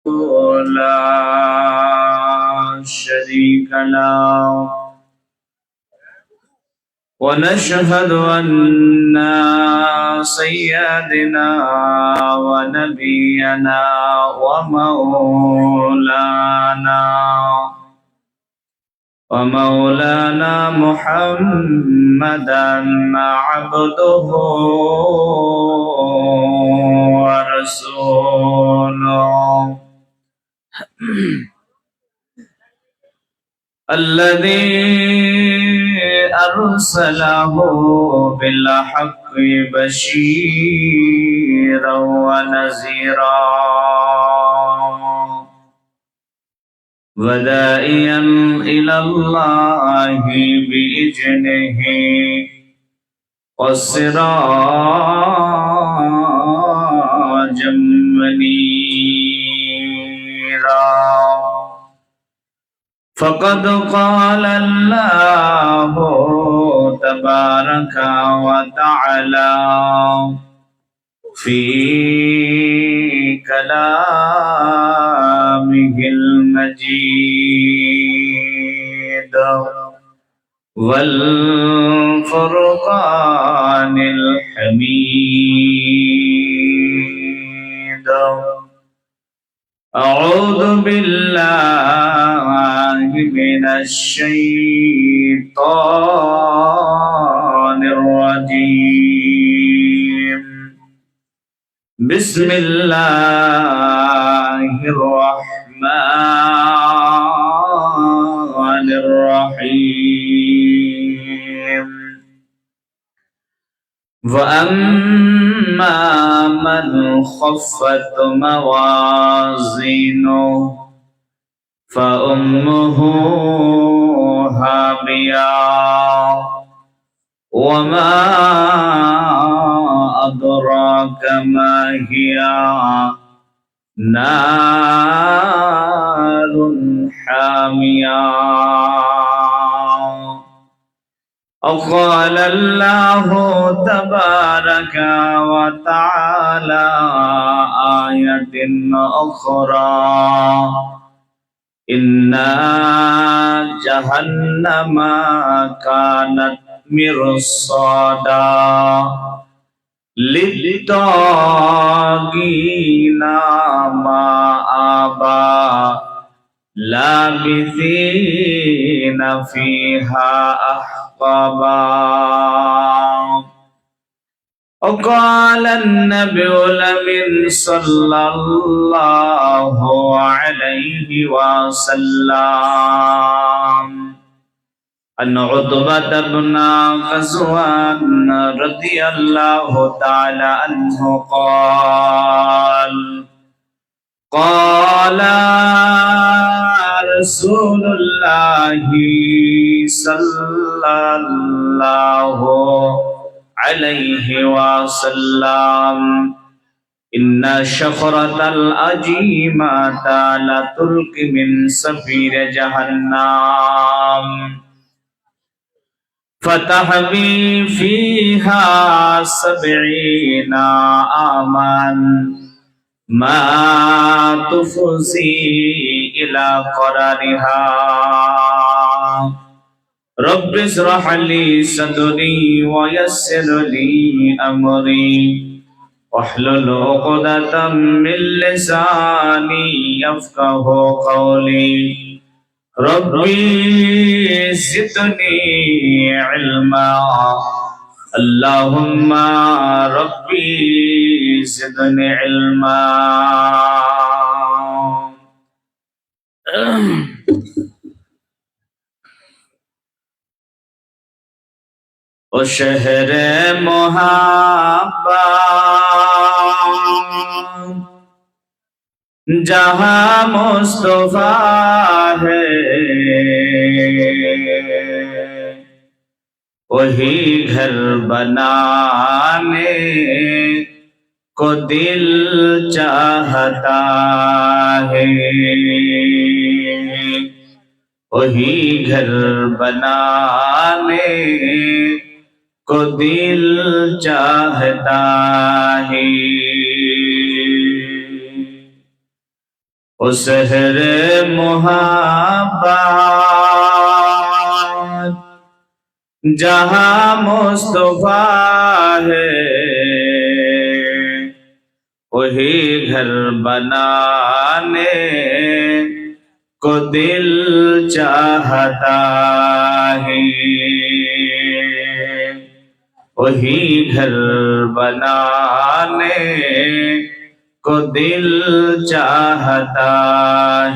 لا شريك له ونشهد أن سيدنا ونبينا ومولانا محمدا عبده ورسوله الذي أرسله بالحق بشيرا ونذيرا وداعيا إلى الله بإذنه وسراجا منيرا فقد قال الله تبارك وتعالى في كلامه المجيد والفرقان الحميد أعوذ بالله من الشيطان الرجيم بسم الله الرحمن الرحيم وأما من خفت موازينه فأمه هاوية وما أدراك ما هي نار حامية أو قال الله تبارك وتعالى آية أخرى إن جهنم كانت مرصادا للطاغين مآبا لابثين فيها أحقابا وقال النبي الأمين صلى الله عليه وسلم أن عتبة بن غزوان رضي الله تعالى عنه قال رسول الله صلى الله عليه وسلم إن شفرة الأجيمة لتلقي من سفير جهنم فتحوي فيها 70 عاما ما تفزي إلى قرارها رب اشرح لي صدري ويسر لي أمري واحلل عقدة من لساني يفقه قولي ربي زدني علما اللهم ربي زدني علما ओ शहर मोहब्बत जहाँ मुस्तफा है वही घर बनाने को दिल चाहता है वही घर बनाने को दिल चाहता है। او سحر محبت جہاں مصطفیٰ ہے وہی گھر بنانے کو دل چاہتا ہے، وہی گھر بنانے کو دل چاہتا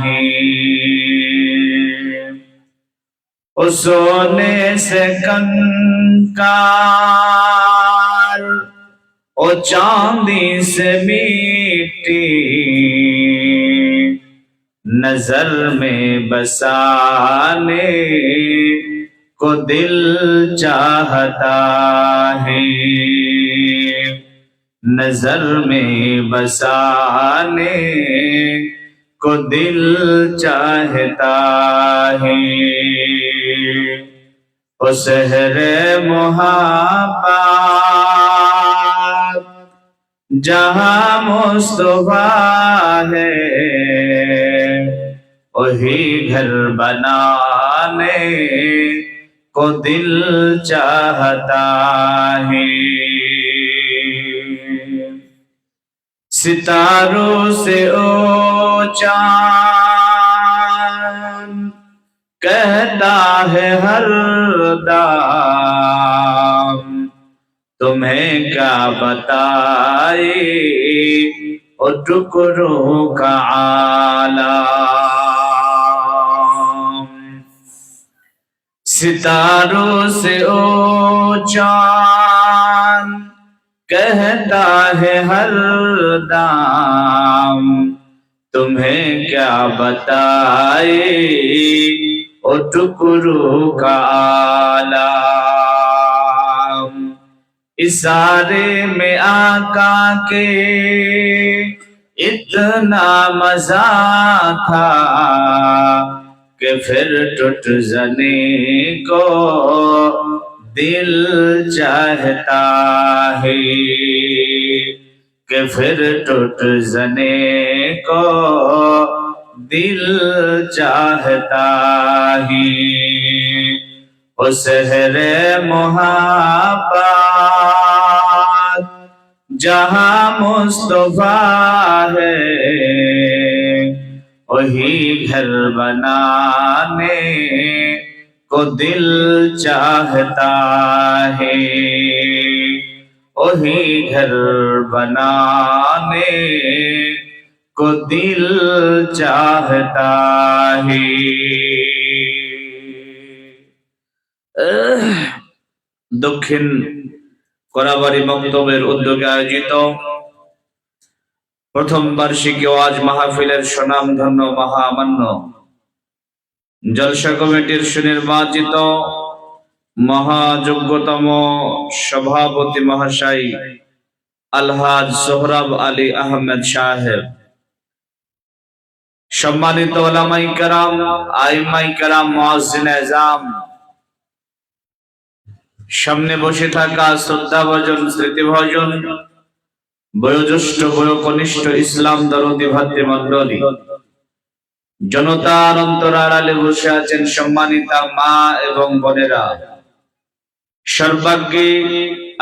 ہے۔ او سونے سے کنکار، او چاندی سے مٹی، نظر میں بسانے کو دل چاہتا ہے، نظر میں بسانے کو دل چاہتا ہے۔ او سحر محبت جہاں مصطفیٰ ہے وہی گھر بنانے کو دل چاہتا ہے۔ ستاروں سے اونچا کہتا ہے ہر دم، تمہیں کیا بتائے اور ٹکڑوں کا عالم۔ ستاروں سے اونچا کہتا ہے ہر دم، تمہیں کیا بتائے اور ٹکڑوں کا عالم۔ اشارے میں آقا کے اتنا مزہ تھا کہ پھر ٹوٹ جانے کو دل چاہتا ہے، کہ پھر ٹوٹ جانے کو دل چاہتا ہے۔ او سحر محبت جہاں مصطفیٰ ہے وہی گھر بنانے کو دل چاہتا ہے، وہی گھر بنانے کو دل چاہتا ہے۔ দক্ষিণ কোরাবাড়ি বক্তব্যের উদ্যোগে আয়োজিত প্রথম বার্ষিকী ওয়াজ মাহফিলের সুনামধন্য মহামান্য জলসা কমিটির সুনির্বাচিত মহাযোগ্যতম সভাপতি মহাশয় আলহাজ সোহরাব আলী আহমেদ সাহেব, সম্মানিত উলামায়ে কেরাম, আইম্মায়ে কেরাম, মুয়াজ্জিনে আযম, সামনে বসে থাকা শ্রদ্ধাভাজন, স্মৃতিভাজন, বয়োজ্যেষ্ঠ বয়োকনিষ্ঠ ইসলাম দরদী ভাতৃমণ্ডলী, জনতার অন্তরালে বসে আছেন সম্মানিতা মা এবং বোনেরা, সর্বাগ্যে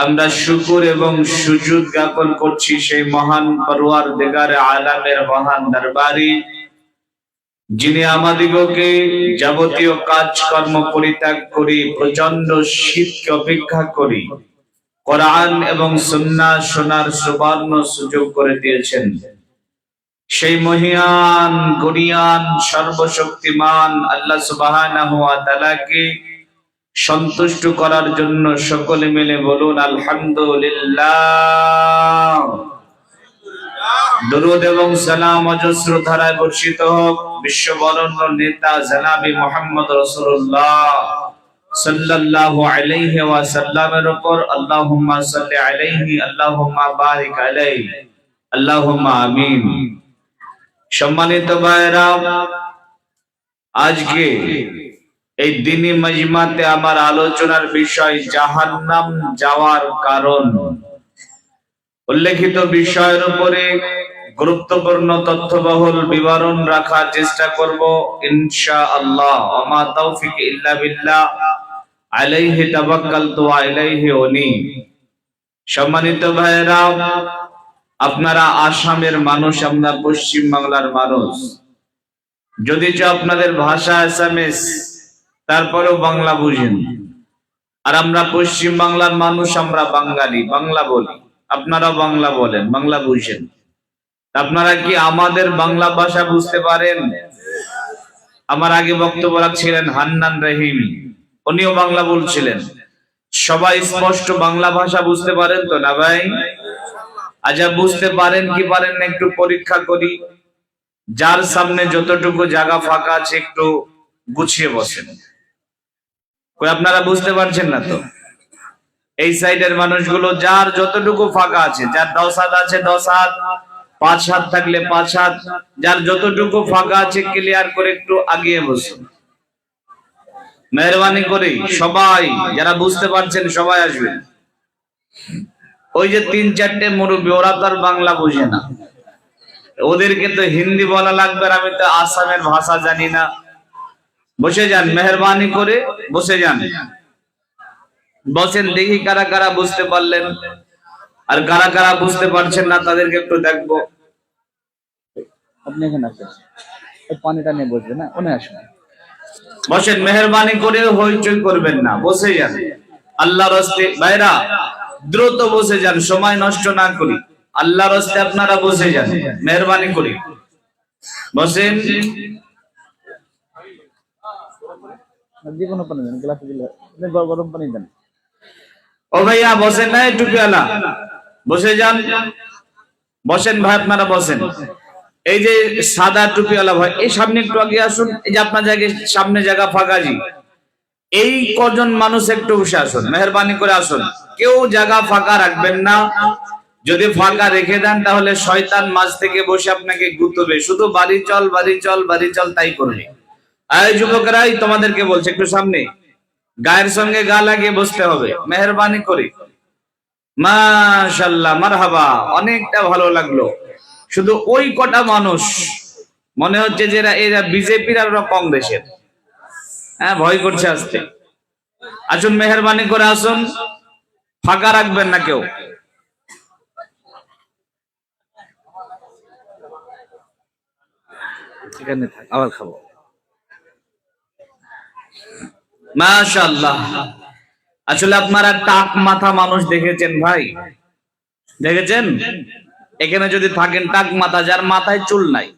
আমরা শুকর এবং সুজুদ জ্ঞাপন করছি সেই মহান পরওয়ারদিগারে আলামের মহান দরবারে, যিনি আমাদিগকে যাবতীয় কাজকর্ম পরিত্যাগ করি প্রচন্ড শীতকে অপেক্ষা করি কোরআন এবং সুন্নাহ শোনার সুবর্ণ সুযোগ করে দিয়েছেন। সেই মহিয়ান গরিয়ান সর্বশক্তিমান আল্লাহ সুবহানাহু ওয়া তাআলাকে সন্তুষ্ট করার জন্য সকলে মিলে বলুন আলহামদুলিল্লাহ। দরুদ এবং সালাম অজস্র ধারায় বর্ষিত হোক বিশ্ব বরেণ্য নেতা জনাবে মুহাম্মদ রাসূলুল্লাহ সাল্লাল্লাহু আলাইহি ওয়াসাল্লামের উপর। আল্লাহুম্মা সাল্লি আলাইহি, আল্লাহুম্মা বারিক আলাইহি, আল্লাহুম্মা আমিন। সম্মানিত ভাইরা, আজকে এই দিনী মজমাতে আমার আলোচনার বিষয় জাহান্নাম যাওয়ার কারণ। উল্লেখিত বিষয়ের উপরে গুরুত্বপূর্ণ তথ্যবহুল বিবরণ রাখার চেষ্টা করব ইনশাআল্লাহ। ওমা তৌফিক ইল্লা বিল্লাহ, আলাইহি তাওয়াক্কালতু ওয়া ইলাইহি উনীব। সম্মানিত ভাইরা, আপনারা আসামের মানুষ, আমরা পশ্চিম বাংলার মানুষ। যদি আপনাদের ভাষা আসামিস, তারপরেও বাংলা বুঝেন। আর আমরা পশ্চিম বাংলার মানুষ, আমরা বাঙালি, বাংলা বলি, আপনারা বাংলা বলেন, বাংলা বুঝেন। আপনারা কি আমাদের বাংলা ভাষা বুঝতে পারেন? আমার আগে বক্তব্য রাখছিলেন হান্নান রহিম, উনিও বাংলা বলছিলেন। সবাই স্পষ্ট বাংলা ভাষা বুঝতে পারেন তো না ভাই? আচ্ছা, বুঝতে পারেন কি পারেন না একটু পরীক্ষা করি। যার সামনে যতটুকু জায়গা ফাঁকা আছে একটু গুছিয়ে বসেন। কই আপনারা বুঝতে পারছেন না তো? এই সাইডের মানুষগুলো যার যতটুকু ফাঁকা আছে, যার 10 হাত আছে 10 হাত, 5 হাত থাকলে 5 হাত, যার যতটুকু ফাঁকা আছে ক্লিয়ার করে একটু আগিয়ে বসুন। মেহরবানি করে সবাই যারা বুঝতে পারছেন সবাই আসবেন। ওই যে 3-4টে মুরব্বী, ওরা তো আর বাংলা বুঝে না, ওদেরকে তো হিন্দি বলা লাগবে, আর আমি তো আসামের ভাষা জানি না। বসে যান, মেহরবানি করে বসে যান। বসেন, দেখি কারা কারা বুঝতে পারলেন, আর কারা কারা বুঝতে পারছেন না তাদেরকে একটু দেখবো। আপনি এখানে আসেন, পানিটা নিয়ে বসবেন না, ওনে আসুন। বসেন, মেহরবানি করে হইচই করবেন না, বসে যান। আল্লাহর রাস্তে ভাইরা দ্রুত বসে যান, সময় নষ্ট না করি। আল্লাহর রাস্তে আপনারা বসে যান, মেহরবানি করে বসেন। যে কোনো পানি দেন, গ্লাসে দিলে গরম পানি দেন। ও ভাইয়া বসেন না, টুপিওয়ালা বসে যান। বসেন ভাই, আপনারা বসেন। এই যে সাদা টুপিওয়ালা ভাই, এই সামনে একটু আগে আসুন। এই যে আপনার জায়গায় সামনে জায়গা ফাঁকা জি, এই কজন মানুষ একটু বসে আসুন, মেহরবানি করে আসুন। কেউ জায়গা ফাঁকা রাখবেন না। যদি ফাঁকা রেখে দেন তাহলে শয়তান মাঝ থেকে বসে আপনাকে গুতবে, শুধু বাড়ি চল বাড়ি চল বাড়ি চল তাই করবে। এই যুবকেরাই তোমাদেরকে বলছে একটু সামনে গায়ের সঙ্গে গা লাগিয়ে বসতে হবে, মেহরবানি করে। মাশাআল্লাহ, মারহাবা, অনেকটা ভালো লাগলো। শুধু ওই কটা মানুষ মনে হচ্ছে যে এরা বিজেপির আর কংগ্রেসের। হ্যাঁ, ভয় করছে আসতে। আসুন, মেহরবানি করে আসুন, ফাঁকা রাখবেন না কেউ। এখানে থাক, আবার খাবো। মাশাআল্লাহ। আসলে আপনারা টাক মাথা মানুষ দেখেছেন ভাই, দেখেছেন? এখানে যদি থাকেন টাক মাথা, যার মাথায় চুল নাই,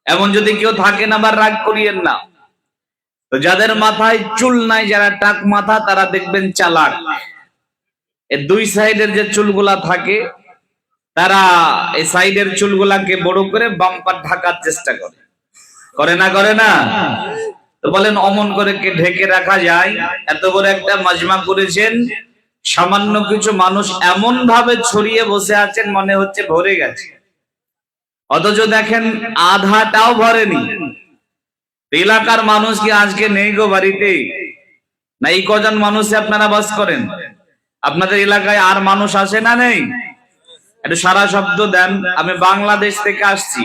এমন যদি কেউ থাকেন আবার রাগ করিয়েন না। তো যাদের মাথায় চুল নাই, যারা টাক মাথা, তারা দেখবেন চালাক। এই দুই সাইডের যে চুলগুলা থাকে, তারা এই সাইডের চুলগুলাকে বড় করে বাম্পার ঢাকার চেষ্টা করে, করে না করে না? তো বলেন অমন করে কে ঢেকে রাখা যায়? এত বড় একটা মাজমা করেছেন, সামান্য কিছু মানুষ এমন ভাবে ছড়িয়ে বসে আছেন মনে হচ্ছে ভরে গেছে, অথচ দেখেন আধাটাও ভরেনি। এলাকার মানুষ কি আজকে নেই গো বাড়িতে? না এই কজন মানুষে আপনারা বাস করেন? আপনাদের এলাকায় আর মানুষ আসে না নেই? একটু সারা শব্দ দেন। আমি বাংলাদেশ থেকে আসছি।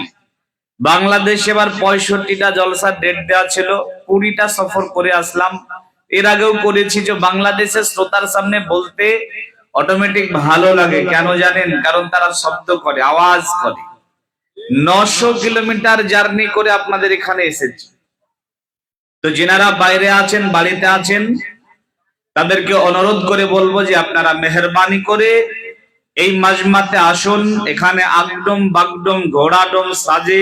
বাংলাদেশ এবার 65টা জলসার ডেট দেওয়া ছিল, 20টা সফর করে আসলাম। এর আগেও করেছি। যে বাংলাদেশের শ্রোতার সামনে বলতে অটোমেটিক ভালো লাগে, কেন জানেন? কারণ তারা শব্দ করে, আওয়াজ করে। 900 কিলোমিটার জার্নি করে আপনাদের এখানে এসেছি। তো যিনারা বাইরে আছেন, বাড়িতে আছেন, তাদেরকে অনুরোধ করে বলবো যে আপনারা মেহরবানি করে এই মাজমাতে আসুন। এখানে আগডম বাগডম ঘোড়াডম সাজে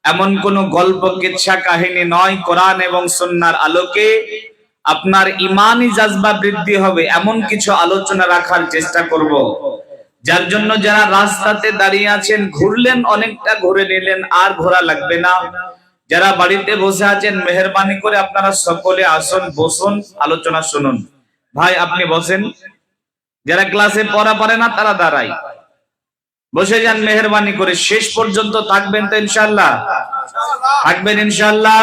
এমন কোন গল্প কিচ্ছা কাহিনী নয়। কোরআন এবং সুন্নাহর আলোকে আপনার ইমানি জাজবা বৃদ্ধি হবে এমন কিছু আলোচনা রাখার চেষ্টা করব, যার জন্য যারা রাস্তাতে দাঁড়িয়ে আছেন, ঘুরলেন, অনেকটা ঘুরে নিলেন, আর ঘোরা লাগবে না। যারা বাড়িতে বসে আছেন, মেহরবানি করে আপনারা সকলে আসুন, বসুন, আলোচনা শুনুন। ভাই আপনি বসেন। যারা ক্লাসে পড়া পারে না তারা দাঁড়াই, বসে যান মেহরবানি করে। শেষ পর্যন্ত থাকবেন তো ইনশাআল্লাহ? থাকবেন ইনশাআল্লাহ?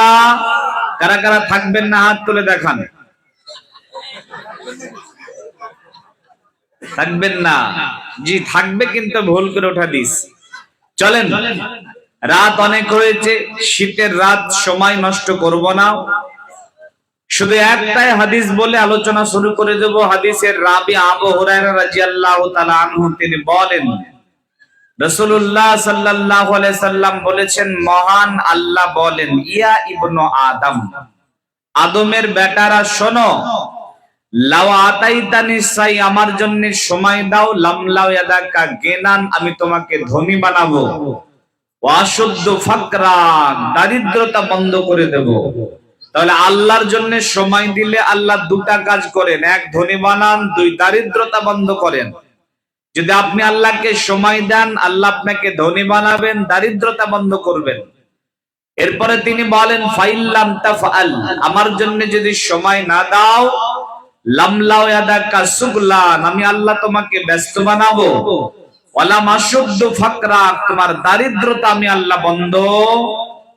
কারা কারা থাকবেন না হাত তুলে দেখান। থাকবেন না? জি থাকবে, কিন্তু ভুল করে ওঠা দিস। চলেন, রাত অনেক হয়েছে, শীতের রাত, সময় নষ্ট করব না। শুধু একটাই হাদিস বলে আলোচনা শুরু করে দেব। হাদিসের রাবি আবু হুরায়রা রাদিয়াল্লাহু তাআলা আনহু তিনি বলেন, রাসূলুল্লাহ সাল্লাল্লাহু আলাইহি সাল্লাম বলেছেন, মহান আল্লাহ বলেন, ইয়া ইবনু আদম, আদমের বেটারা শোনো, লাও আতাইতানি সাই, আমার জন্য সময় দাও, লামলাউ ইয়াদাকা গিনান, আমি তোমাকে ধনী বানাবো, ওয়াশুদ্দু ফাকরান, দারিদ্রতা বন্ধ করে দেব। তাহলে আল্লাহর জন্য সময় দিলে আল্লাহ দুটা কাজ করেন, এক ধনী বানান, দুই দারিদ্রতা বন্ধ করেন। যদি আপনি আল্লাহকে সময় দেন, আল্লাহ আপনাকে ধনী বানাবেন, দারিদ্রতা বন্ধ করবেন। এরপরে তিনি বলেন, ফাইল্লাম তাফআল, আমার জন্য যদি সময় না দাও, লামলাউ ইয়াদাকা সুগলান, আমি আল্লাহ তোমাকে ব্যস্ত বানাবো, ওয়ালা মাশুদ্দু ফাকরা, তোমার দারিদ্রতা আমি আল্লাহ বন্ধ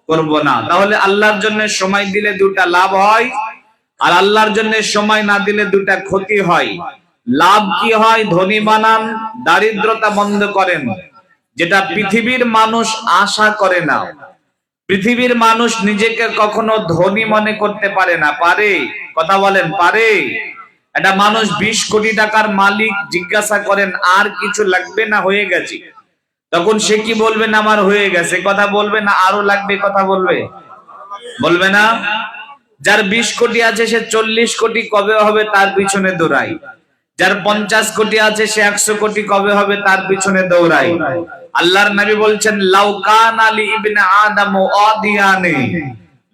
করব না। তাহলে আল্লাহর জন্য সময় দিলে দুটা লাভ হয়, আর আল্লাহর জন্য সময় না দিলে দুটা ক্ষতি হয়। লাভ কি হয়? ধনী বানান, দারিদ্রতা বন্ধ করেন, যেটা পৃথিবীর মানুষ আশা করে না। পৃথিবীর মানুষ নিজেকে কখনো ধনী মনে করতে পারে না। পারে? কথা বলেন, পারে? একটা মানুষ 20 কোটি টাকার মালিক, জিজ্ঞাসা করেন আর কিছু লাগবে না, হয়ে গেছে, তখন সে কি বলবেন? আমার হয়ে গেছে। কথা বলবে না আরো লাগবে? কথা বলবে? বলবে না? যার 20 কোটি আছে সে 40 কোটি কবে হবে তার পিছনে দৌড়ায়। যার 50 কোটি আছে সে 100 কোটি কবে হবে তার পিছনে দৌড়ায়। আল্লাহর নবী বলছেন, লাউ কানা লি ইবনে আদম আদিয়ানি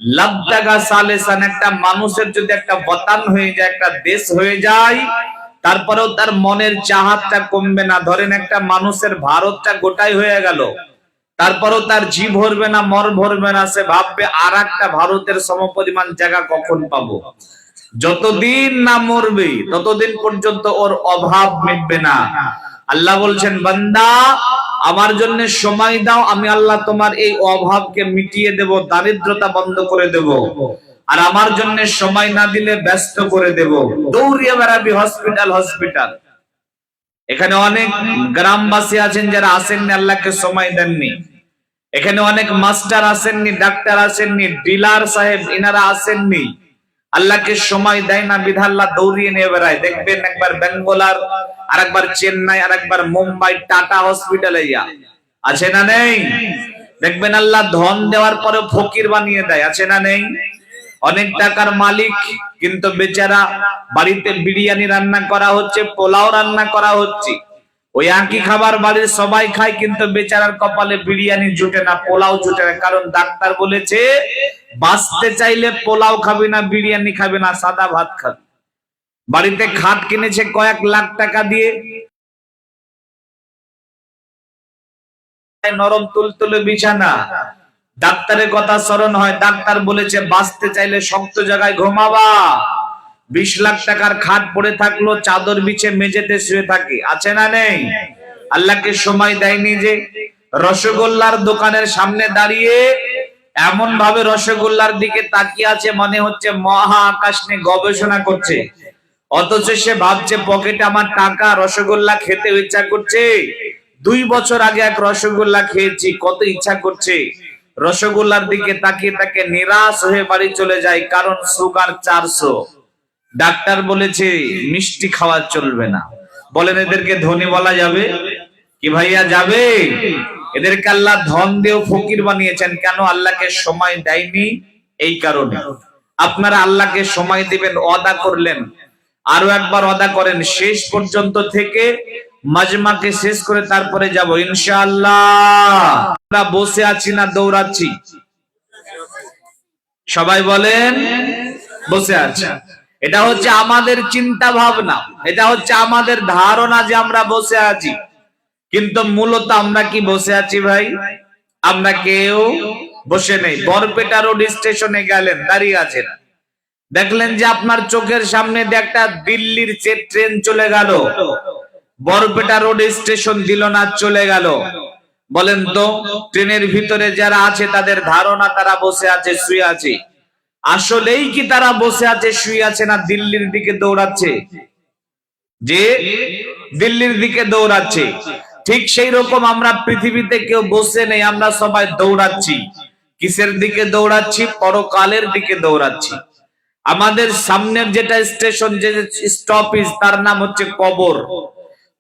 লাবতাগা সালিসান, একটা মানুষের যদি একটা বতান হয়ে যায়, একটা দেশ হয়ে যায়, তারপরেও তার মনের চাহাতটা কমবে না। ধরেন একটা মানুষের ভারতটা গোটাই হয়ে গেল, তারপরেও তার জি ভরবে না, মর ভরবে না, সে ভাববে আর একটা ভারতের সমপরিমাণ জায়গা কখন পাবো। যতদিন না মরবে ততদিন পর্যন্ত ওর অভাব মিটবে না। আল্লাহ বলছেন, বান্দা আমার জন্য সময় দাও, আমি আল্লাহ তোমার এই অভাবকে মিটিয়ে দেব, দারিদ্রতা বন্ধ করে দেব। আর আমার জন্য সময় না দিলে ব্যস্ত করে দেব। দৌড়িয়ে বেড়াবি হসপিটাল হসপিটাল। এখানে অনেক গ্রামবাসী আছেন যারা আসেননি, আল্লাহকে সময় দেননি। এখানে অনেক মাস্টার আসেননি, ডাক্তার আসেননি, ডিলার সাহেব ইনারা আসেননি, আল্লাহকে সময় দেয় না, বিধায় আল্লাহ দৌড়িয়ে নিয়ে বেড়ায়। দেখবেন একবার বেঙ্গলার, আর একবার চেন্নাই, আর একবার মুম্বাই টাটা হসপিটালে আছে না নেই? দেখবেন আল্লাহ ধন দেওয়ার পরে ফকির বানিয়ে দেয়, আছে না নেই? অনেক টাকার মালিক, কিন্তু বেচারা বাড়িতে বিরিয়ানি রান্না করা হচ্ছে, পোলাও রান্না করা হচ্ছে, ওই একই খাবার বাড়ির সবাই খায়, কিন্তু বেচারার কপালে বিরিয়ানি জুটে না, পোলাও জুটে না। কারণ ডাক্তার বলেছে, বাঁচতে চাইলে পোলাও খাবি না, বিরিয়ানি খাবি না, সাদা ভাত খাবি। বাড়িতে খাট কিনেছে কয়েক লাখ টাকা দিয়ে, নরম তুলতুলে বিছানা, ডাক্তারের কথা স্মরণ হয়, ডাক্তার বলেছে বাঁচতে চাইলে শক্ত জায়গায় ঘুমাবা। 20 লাখ টাকার খাট পড়ে থাকলো, চাদর বিছে মেঝেতে শুয়ে থাকে, আছে না নেই? আল্লাহকে সময় দেয়নি যে রসগোল্লার দোকানের সামনে দাঁড়িয়ে এমন ভাবে রসগোল্লার দিকে তাকিয়ে আছে, মনে হচ্ছে মহা আকাশ নিয়ে গবেষণা করছে, অথচ সে ভাবছে পকেটে আমার টাকা, রসগোল্লা খেতে ইচ্ছা করছে। 2 বছর আগে এক রসগোল্লা খেয়েছি, কত ইচ্ছা করছে। রসগোল্লার দিকে তাকিয়ে তাকে নিরাশ হয়ে বাড়ি চলে যায়, কারণ সুগার 400। ডাক্তার বলেছে মিষ্টি খাওয়া চলবে না। বলেন এদেরকে ধনী বলা যাবে কি ভাইয়া? যাবে? এদেরকে আল্লাহ ধন দিয়েও ফকির বানিয়েছেন। কেন? আল্লাহকে সময় দেয়নি, এই কারণে। আপনারা আল্লাহকে সময় দিবেন, ওয়াদা করলেন, আরো একবার ওয়াদা করেন, শেষ পর্যন্ত থেকে মাজমাকে শেষ করে তারপরে যাব ইনশাআল্লাহ। আমরা বসে আছি না দৌড়াচ্ছি? সবাই বলেন বসে আছি। এটা হচ্ছে আমাদের চিন্তা ভাবনা, এটা হচ্ছে আমাদের ধারণা যে আমরা বসে আছি, কিন্তু মূলত আমরা কি বসে আছি ভাই? আমরা কেউ বসে নেই। বরপেটা রোড স্টেশনে গেলেন, দাঁড়িয়ে আছেন, দেখলেন যে আপনার চোখের সামনে দিয়ে একটা দিল্লির ট্রেন চলে গেল, বরপেটা রোড স্টেশন দিল না, চলে গেল। বলেন তো ট্রেনের ভিতরে যারা আছে তাদের ধারণা তারা বসে আছে, শুয়ে আছে। আসলেই কি তারা বসে আছে, শুয়ে আছে, না দিল্লির দিকে দৌড়াচ্ছে? যে দিল্লির দিকে দৌড়াচ্ছে। ঠিক সেই রকম আমরা পৃথিবীতে কেউ বসে নেই, আমরা সবাই দৌড়াচ্ছি। কিসের দিকে দৌড়াচ্ছি? পরকালের দিকে দৌড়াচ্ছি। আমাদের সামনের যেটা স্টেশন, যে স্টপেজ, তার নাম হচ্ছে কবর।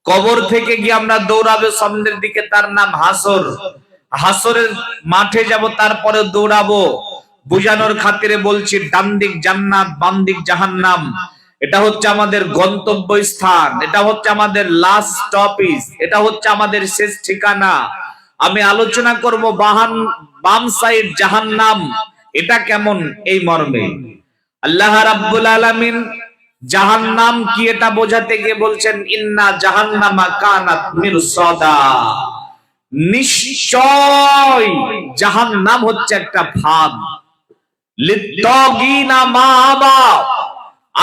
কবর থেকে গিয়ে আমরা দৌড়াবো সামনের দিকে, তার নাম হাসর। হাসরের মাঠে যাব, তারপরে দৌড়াবো। বুঝানোর খাতিরে বলছি, ডান দিক জান্নাত, বাম দিক জাহান্নাম। এটা হচ্ছে আমাদের গন্তব্য স্থান, এটা হচ্ছে আমাদের লাস্ট স্টপেজ, এটা হচ্ছে আমাদের শেষ ঠিকানা। আমি আলোচনা করব বাম সাইড জাহান্নাম, এটা কেমন, এই মর্মে। আল্লাহ রাব্বুল আলামিন জাহান্নাম কি এটা বোঝাতে গিয়ে বলছেন, ইন্না জাহান্নামা কানাত মিরসাদা, নিশ্চয় জাহান্নাম হচ্ছে একটা ফাঁদ। লিত্তাগিনা মাআবা,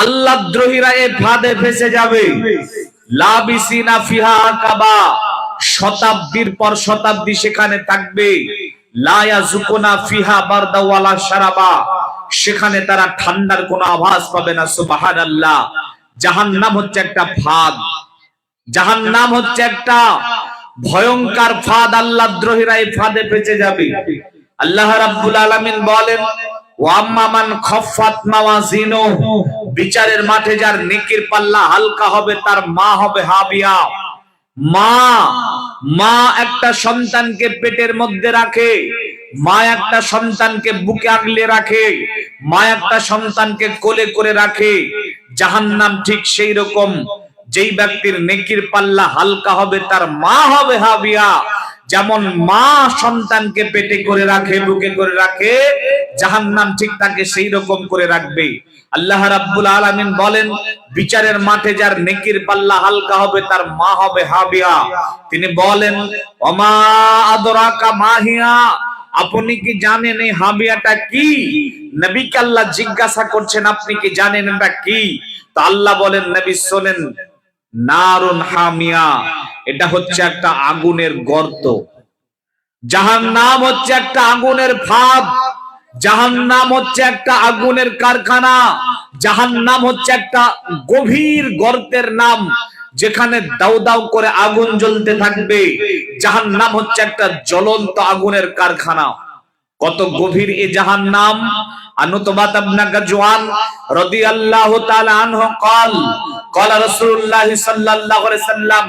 আল্লাহদ্রোহীরা এই ফাঁদে ফেসে যাবে। লাবিসিনা ফিহা আকাবা, শতাব্দীর পর শতাব্দী সেখানে থাকবে। লা ইয়াযুকুনা ফিহা বারদা ওয়ালা শারাবা, সেখানে তারা ঠান্ডার কোনো আভাস পাবে না। সুবহানাল্লাহ। জাহান্নাম হচ্ছে একটা ফাঁদ, জাহান্নাম হচ্ছে একটা ভয়ঙ্কর ফাঁদ। আল্লাহদ্রোহীরা এই ফাঁদে ফেসে যাবে। আল্লাহ রাব্বুল আলামিন বলেন, ওয়াম্মা মান খাফফাত মাওয়াজিনুহু, বিচারের মাঠে যার নেকির পাল্লা হালকা হবে, তার মা হবে হাবিয়া। মা একটা সন্তানকে পেটের মধ্যে রাখে, মা একটা সন্তানকে বুকে আগলে রাখে, মা একটা সন্তানকে কোলে করে রাখে। জাহান্নাম ঠিক সেই রকম, যেই ব্যক্তির নেকির পাল্লা হালকা হবে, তার মা হবে হাবিয়া। যেমন মা সন্তানকে পেটে করে রাখে, বুকে করে রাখে, জাহান্নাম ঠিক তাকে সেই রকম করে রাখবে। আল্লাহ রাব্বুল আলামিন বলেন, বিচারের মাঠে যার নেকির পাল্লা হালকা হবে, তার মা হবে হাবিয়া। তিনি বলেন, ওমা আদরাকা মাহিয়া, আপনি কি জানেন এই হাবিয়াটা কি? নবীকে আল্লাহ জিজ্ঞাসা করছেন, আপনি কি জানেন এটা কি? তো আল্লাহ বলেন, নবী শোনেন, নারুন হামিয়া, এটা হচ্ছে একটা আগুনের গর্ত। জাহান্নাম হচ্ছে একটা আগুনের ফাঁদ, জাহান্নাম হচ্ছে একটা আগুনের কারখানা, জাহান্নাম হচ্ছে একটা গভীর গর্তের নাম, যেখানে দাউ দাউ করে আগুন জ্বলতে থাকবে। জাহান্নাম হচ্ছে একটা জ্বলন্ত আগুনের কারখানা। কত গভীর এই জাহান্নাম! আনুতবাত ইবনে গাজওয়ান রাদিয়াল্লাহু তাআলা আনহু قال رسول الله صلى الله عليه وسلم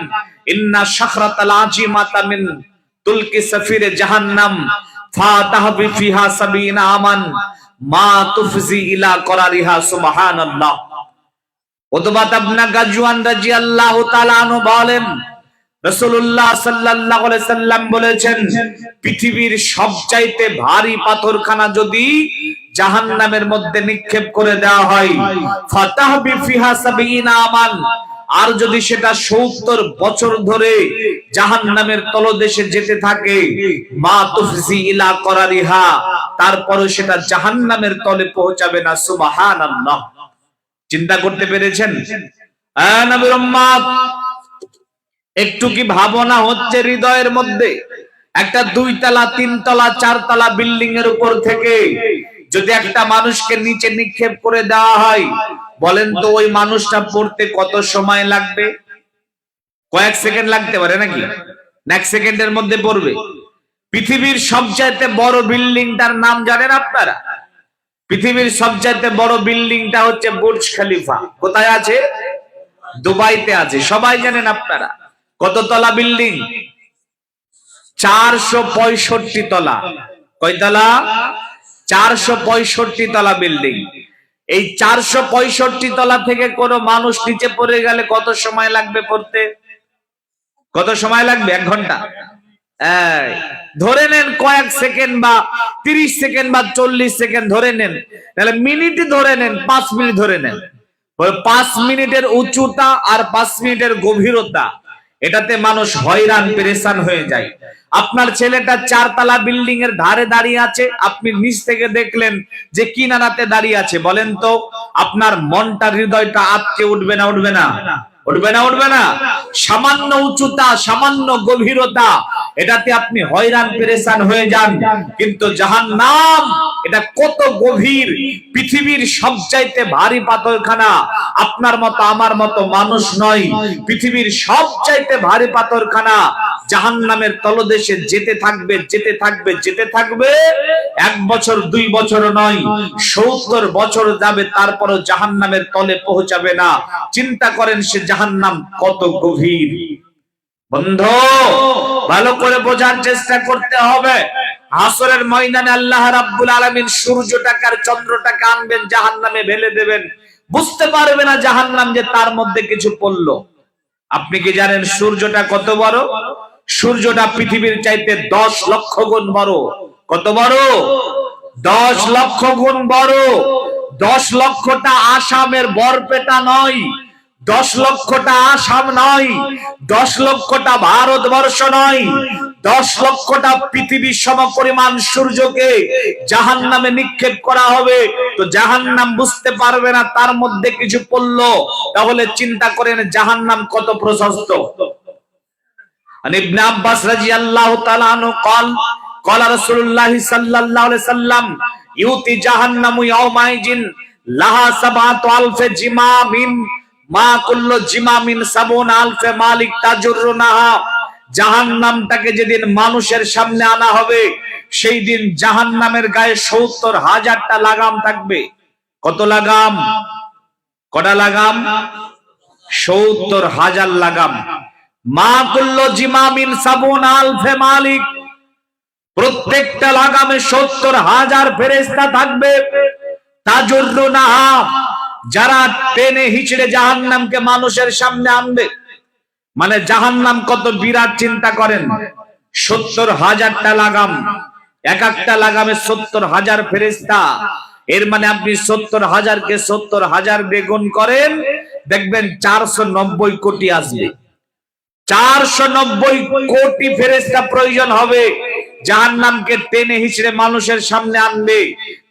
ان شخرة العجيمة من تلك سفير جهنم فاتهب فيها 70 عاما ما تفزي الى قرارها سبحان الله। উতবাত ইবনে গাজওয়ান রাদিয়াল্লাহু তাআলা আনহু বলেন, রাসূলুল্লাহ সাল্লাল্লাহু আলাইহি সাল্লাম বলেছেন, পৃথিবীর সবচাইতে ভারী পাথরখানা যদি জাহান্নামের মধ্যে নিক্ষেপ করে দেওয়া হয়, ফাতাহবি ফিহা 70 আমান, আর যদি সেটা 70 বছর ধরে জাহান্নামের তলদেশে যেতে থাকে, মা তুফজি ইলা করারিহা, তারপরে সেটা জাহান্নামের তলে পৌঁছাবে না। সুবহানাল্লাহ। চিন্তা করতে পেরেছেন? নবীর উম্মত, একটু কি ভাবনা হচ্ছে হৃদয়ের মধ্যে? একটা 2 তলা 3 তলা 4 তলা বিল্ডিং এর উপর থেকে যদি একটা মানুষকে নিচে নিক্ষেপ করে দেওয়া হয়, বলেন তো ওই মানুষটা পড়তে কত সময় লাগবে? কয়েক সেকেন্ড লাগতে পারে নাকি? এক সেকেন্ডের মধ্যে পড়বে। পৃথিবীর সবচাইতে বড় বিল্ডিংটার নাম জানেন আপনারা? পৃথিবীর সবচাইতে বড় বিল্ডিংটা হচ্ছে বুর্জ খলিফা। কোথায় আছে? দুবাইতে আছে। সবাই জানেন আপনারা। কত তলা বিল্ডিং? 465 তলা। কয় তলা? 465 তলা বিল্ডিং। এই 465 তলা থেকে কোন মানুষ নিচে পড়ে গেলে কত সময় লাগবে পড়তে? কত সময় লাগবে? 1 ঘন্টা। ধরে নেন কয়েক সেকেন্ড বা 30 সেকেন্ড বা 40 সেকেন্ড ধরে নেন, তাহলে মিনিটই ধরে নেন, 5 মিনিট ধরে নেন। 5 মিনিটের উচ্চতা আর 5 মিনিটের গভীরতা, এটাতে মানুষ হয়রান পেরেশান হয়ে যায়। আপনার ছেলেটা 4 তলা বিল্ডিং এর ধারে দাঁড়িয়ে আছে, আপনি নিচ থেকে দেখলেন যে কিনারাতে দাঁড়িয়ে আছে, বলেন তো আপনার মনটা, হৃদয়টা আঁতকে উঠবে না উঠবে না? উঠবে না উঠবে না? সামান্য উচ্চতা, সামান্য গভীরতা, এটাতে আপনি হয়রান পেরেশান হয়ে যান। কিন্তু জাহান্নাম এটা কত গভীর, পৃথিবীর সবচাইতে ভারী পাথরখানা আপনার মতো আমার মতো মানুষ নয়, পৃথিবীর সবচাইতে ভারী পাথরখানা জাহান্নামের তলদেশে যেতে থাকবে যেতে থাকবে যেতে থাকবে, 1 বছর 2 বছর নয়, 70 বছর যাবে, তারপরও জাহান্নামের তলে পৌঁছাবে না। চিন্তা করেন সে জাহান্নাম কত গভীর। বন্ধু, ভালো করে বোঝার চেষ্টা করতে হবে। হাসরের ময়দানে আল্লাহ রাব্বুল আলামিন সূর্যটাকে আর চন্দ্রটাকে আনবেন, জাহান্নামে ফেলে দেবেন, বুঝতে পারবে না জাহান্নাম যে তার মধ্যে কিছু পড়লো। আপনি কি জানেন সূর্যটা কত বড়? সূর্যটা পৃথিবীর চাইতে 10 লক্ষ গুণ বড়। কত বড়? 10 লক্ষ গুণ বড়। 10 লক্ষটা আসামের বরপেটা নয়, 10 লক্ষটা আসাম নয়, 10 লক্ষটা ভারতবর্ষ নয়, 10 লক্ষটা পৃথিবীর সমপরিমাণ সূর্যকে জাহান্নামে নিক্ষেপ করা হবে। তো জাহান্নাম বুঝতে পারবে না তার মধ্যে কিছু পড়লো। তাহলে চিন্তা করেন জাহান্নাম কত প্রশস্ত। আন ইবনে আব্বাস রাদিয়াল্লাহু তাআলা আনহু قال قال رسول الله صلى الله عليه وسلم ইউতি জাহান্নামু ইয়াউমাইজিন লাহা সাবাতু আলফে জিমামিন মা কুল্লু জিমামিন সাবুনা আলফে মালিক তাজুরুনাহা। জাহান্নামটাকে যেদিন মানুষের সামনে আনা হবে, সেই দিন জাহান্নামের গায়ে 70,000টা লাগাম থাকবে। কত লাগাম? কটা লাগাম? 70,000 লাগাম। মা কুল্লু জিমামিন সাবুনা আলফে মালিক, প্রত্যেকটা লাগামে 70,000 ফেরেশতা থাকবে। তাজুরুনাহা, যারা টেনে হিচড়ে জাহান্নামকে মানুষের সামনে আনবে। মানে জাহান্নাম কত বিরাট, চিন্তা করেন। 70,000টা লাগাম, এক একটা লাগামে 70,000 ফেরেশতা। এর মানে আপনি 70,000কে 70,000 দিয়ে গুণ করেন, দেখবেন 490 কোটি আসবে। 490 কোটি ফেরেশতা প্রয়োজন হবে জাহান্নামকে টেনে হিচড়ে মানুষের সামনে আনবে।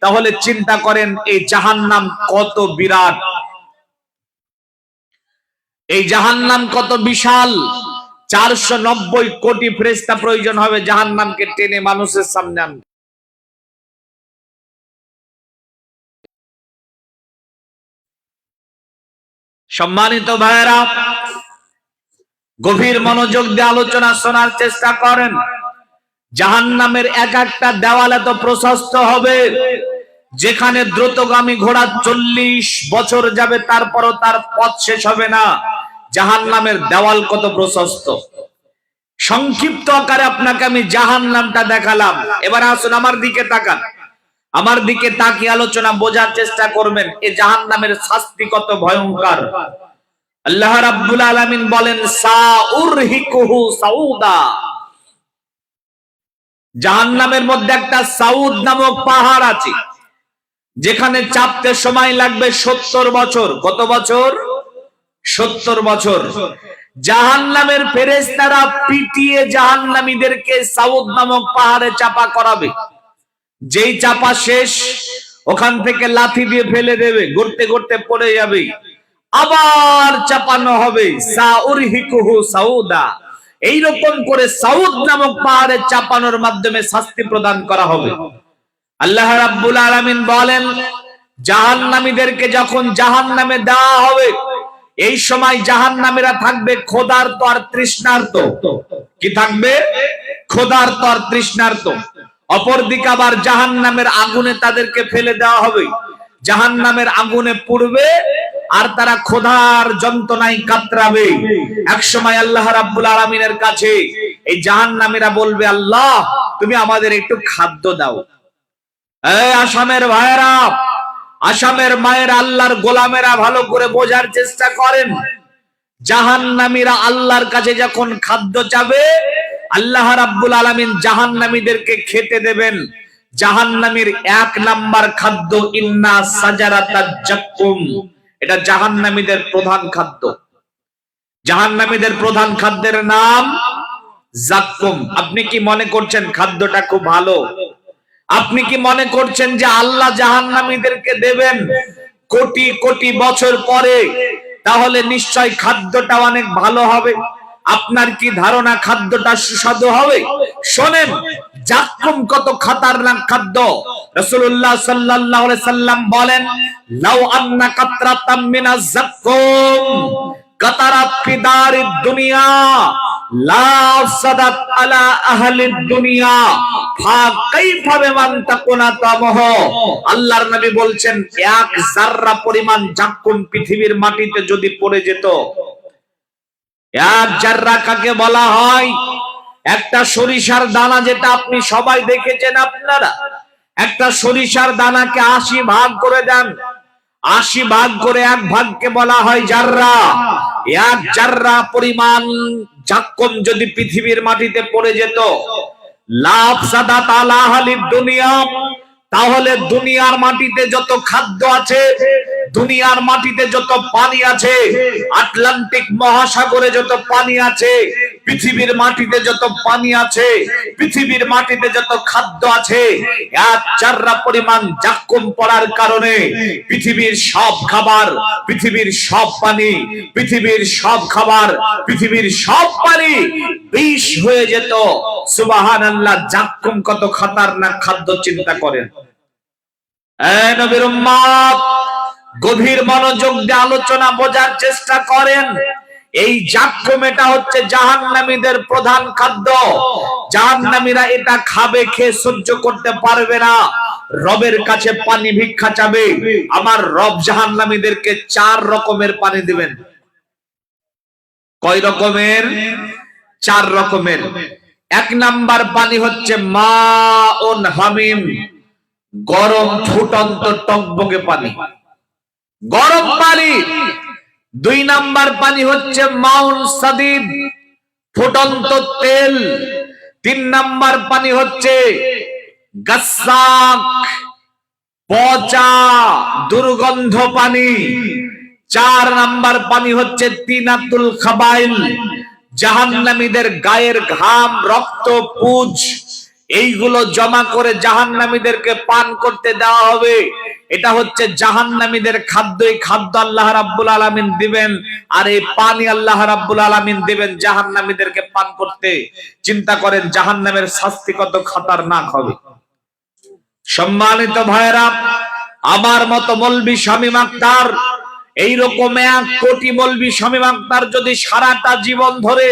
তাহলে চিন্তা করেন এই জাহান্নাম কত বিরাট, এই জাহান্নাম কত বিশাল। 490 কোটি ফেরেশতা প্রয়োজন হবে জাহান্নামকে টেনে মানুষের সামনে আনবে। সম্মানিত ভাইয়েরা, গভীর মনোযোগ দিয়ে আলোচনা শোনার চেষ্টা করেন। জাহান্নামের এক একটা দেওয়াল এত প্রশস্ত হবে, যেখানে দ্রুতগামী ঘোড়া 40 বছর যাবে, তারপরও তার পথ শেষ হবে না। জাহান্নামের দেওয়াল কত প্রশস্ত। সংক্ষিপ্ত আকারে আপনাকে আমি জাহান্নামটা দেখালাম। এবার আসুন আমার দিকে তাকান, আমার দিকে তাকিয়ে আলোচনা বোঝার চেষ্টা করবেন এই জাহান্নামের শাস্তি কত ভয়ঙ্কর। আল্লাহ রাব্বুল আলামিন বলেন সাউরহিকুহু সাউদা। জাহান্নামের মধ্যে একটা সাউদ নামক পাহাড় আছে, যেখানে চাপতে সময় লাগবে 70 বছর। কত বছর? 70 বছর। জাহান্নামের ফেরেশতারা পিটিয়ে জাহান্নামীদেরকে সাউদ নামক পাহাড়ে চাপা করাবে। যেই চাপা শেষ, ওখান থেকে লাঠি দিয়ে ফেলে দেবে, গড়তে গড়তে পড়ে যাবে, আবার চাপানো হবে। সাউরহিকুহু সাউদা। এইরকম করে সাউদ নামক পাহাড়ে চাপানোর মাধ্যমে শাস্তি প্রদান করা হবে। আল্লাহ রাব্বুল আলামিন বলেন জাহান্নামীদেরকে যখন জাহান্নামে দেওয়া হবে, এই সময় জাহান্নামীরা থাকবে ক্ষুধার্ত আর তৃষ্ণার্ত। কি থাকবে? ক্ষুধার্ত আর তৃষ্ণার্ত। অপরদিকে আবার জাহান্নামের আগুনে তাদেরকে ফেলে দেওয়া হবে। জাহান্নামের আগুনে পুড়বে আর তারা ক্ষুধার যন্ত্রণায় কাতরাবে। এক সময় আল্লাহ রাব্বুল আলামিনের কাছে এই জাহান্নামীরা বলবে, আল্লাহ তুমি আমাদের একটু খাদ্য দাও। এই আসামের ভাইয়েরা, আসামের মায়ের, আল্লাহর গোলামেরা, ভালো করে বোঝার চেষ্টা করেন। জাহান্নামীরা আল্লাহর কাছে যখন খাদ্য চাবে, আল্লাহ রাব্বুল আলামিন জাহান্নামীদেরকে খেতে দেবেন। জাহান্নামীর 1 নাম্বার খাদ্য ইন্না সাজারাতাজ জাক্কুম। এটা জাহান্নামীদের প্রধান খাদ্য। জাহান্নামীদের প্রধান খাদ্যের নাম জাক্কুম। আপনি কি মনে করছেন খাদ্যটা খুব ভালো? আপনি কি মনে করছেন যে আল্লাহ জাহান্নামীদেরকে দেবেন কোটি কোটি বছর পরে, তাহলে নিশ্চয় খাদ্যটা অনেক ভালো হবে? আপনার কি ধারণা খাদ্যটা সুস্বাদু হবে? শোনেন, জাক্কুম কত খাতারনাক খাদ্য। রাসূলুল্লাহ সাল্লাল্লাহু আলাইহি সাল্লাম বলেন, লাউ আন্না কাতরাতাম মিনাজ জাক্কুম কাতারাত ফি দারিদ দুনিয়া লা সাদাত আলা আহলিদ দুনিয়া ফা কাইফা বিমান তাকুনা তামহ। আল্লাহর নবী বলছেন, এক যাররা পরিমাণ জাক্কুম পৃথিবীর মাটিতে যদি পড়ে যেত, এক যাররা কাকে বলা হয়? একটা সরিষার দানা, যেটা আপনি সবাই দেখেছেন। আপনারা একটা সরিষার দানাকে 80 ভাগ করে দেন, 80 ভাগ করে এক ভাগকে বলা হয় যাররা। এক যাররা পরিমাণ জাক্কুম যদি পৃথিবীর মাটিতে পড়ে যেত, লাফসাদাত আলা আহলিদ দুনিয়া, তাহলে দুনিয়ার মাটিতে যত খাদ্য আছে, দুনিয়ার মাটিতে যত পানি আছে, আটলান্টিক মহাসাগরে যত পানি আছে, পৃথিবীর মাটিতে যত পানি আছে, পৃথিবীর মাটিতে যত খাদ্য আছে, এক যাররা পরিমাণ জাক্কুম পড়ার কারণে পৃথিবীর সব খাবার, পৃথিবীর সব পানি, পৃথিবীর সব খাবার, পৃথিবীর সব পানি বিষ হয়ে যেত। সুবহানাল্লাহ, জাক্কুম কত খতরনাক খাদ্য চিন্তা করেন। এই নবীর উম্মত, গভীর মনোযোগ দিয়ে আলোচনা বোঝার চেষ্টা করেন। এই জাক্কুম, এটা হচ্ছে জাহান্নামীদের প্রধান খাদ্য। জাহান্নামীরা এটা খাবে, খেয়ে সহ্য করতে পারবে না, রবের কাছে পানি ভিক্ষা চাবে। আমার রব জাহান্নামীদেরকে 4 রকমের পানি দিবেন। কয় রকমের? 4 রকমের। 1 নাম্বার পানি হচ্ছে মাউন হামিম, গরম ফুটন্ত টকবকে পানি, গরম পানি। 2 নাম্বার পানি হচ্ছে মাউন সাদিদ, ফুটন্ত তেল। 3 নাম্বার পানি হচ্ছে গাসাক, পচা দুর্গন্ধ পানি। 4 নাম্বার পানি হচ্ছে তিনাতুল খাবাইল, জাহান্নামীদের গায়ের ঘাম, রক্ত, পুজ, এইগুলো জমা করে জাহান্নামীদেরকে পান করতে দেওয়া হবে। এটা হচ্ছে জাহান্নামীদের খাদ্য। এই খাদ্য আল্লাহ রাব্বুল আলামিন দিবেন, আর এই পানি আল্লাহ রাব্বুল আলামিন দিবেন জাহান্নামীদেরকে পান করতে। চিন্তা করেন জাহান্নামের শাস্তি কত খতরনাক হবে। সম্মানিত ভাইরা, আমার মতো মৌলভী শামীম আখতার, এইরকম 1 কোটি মৌলভী শামীম আখতার যদি সারাটা জীবন ধরে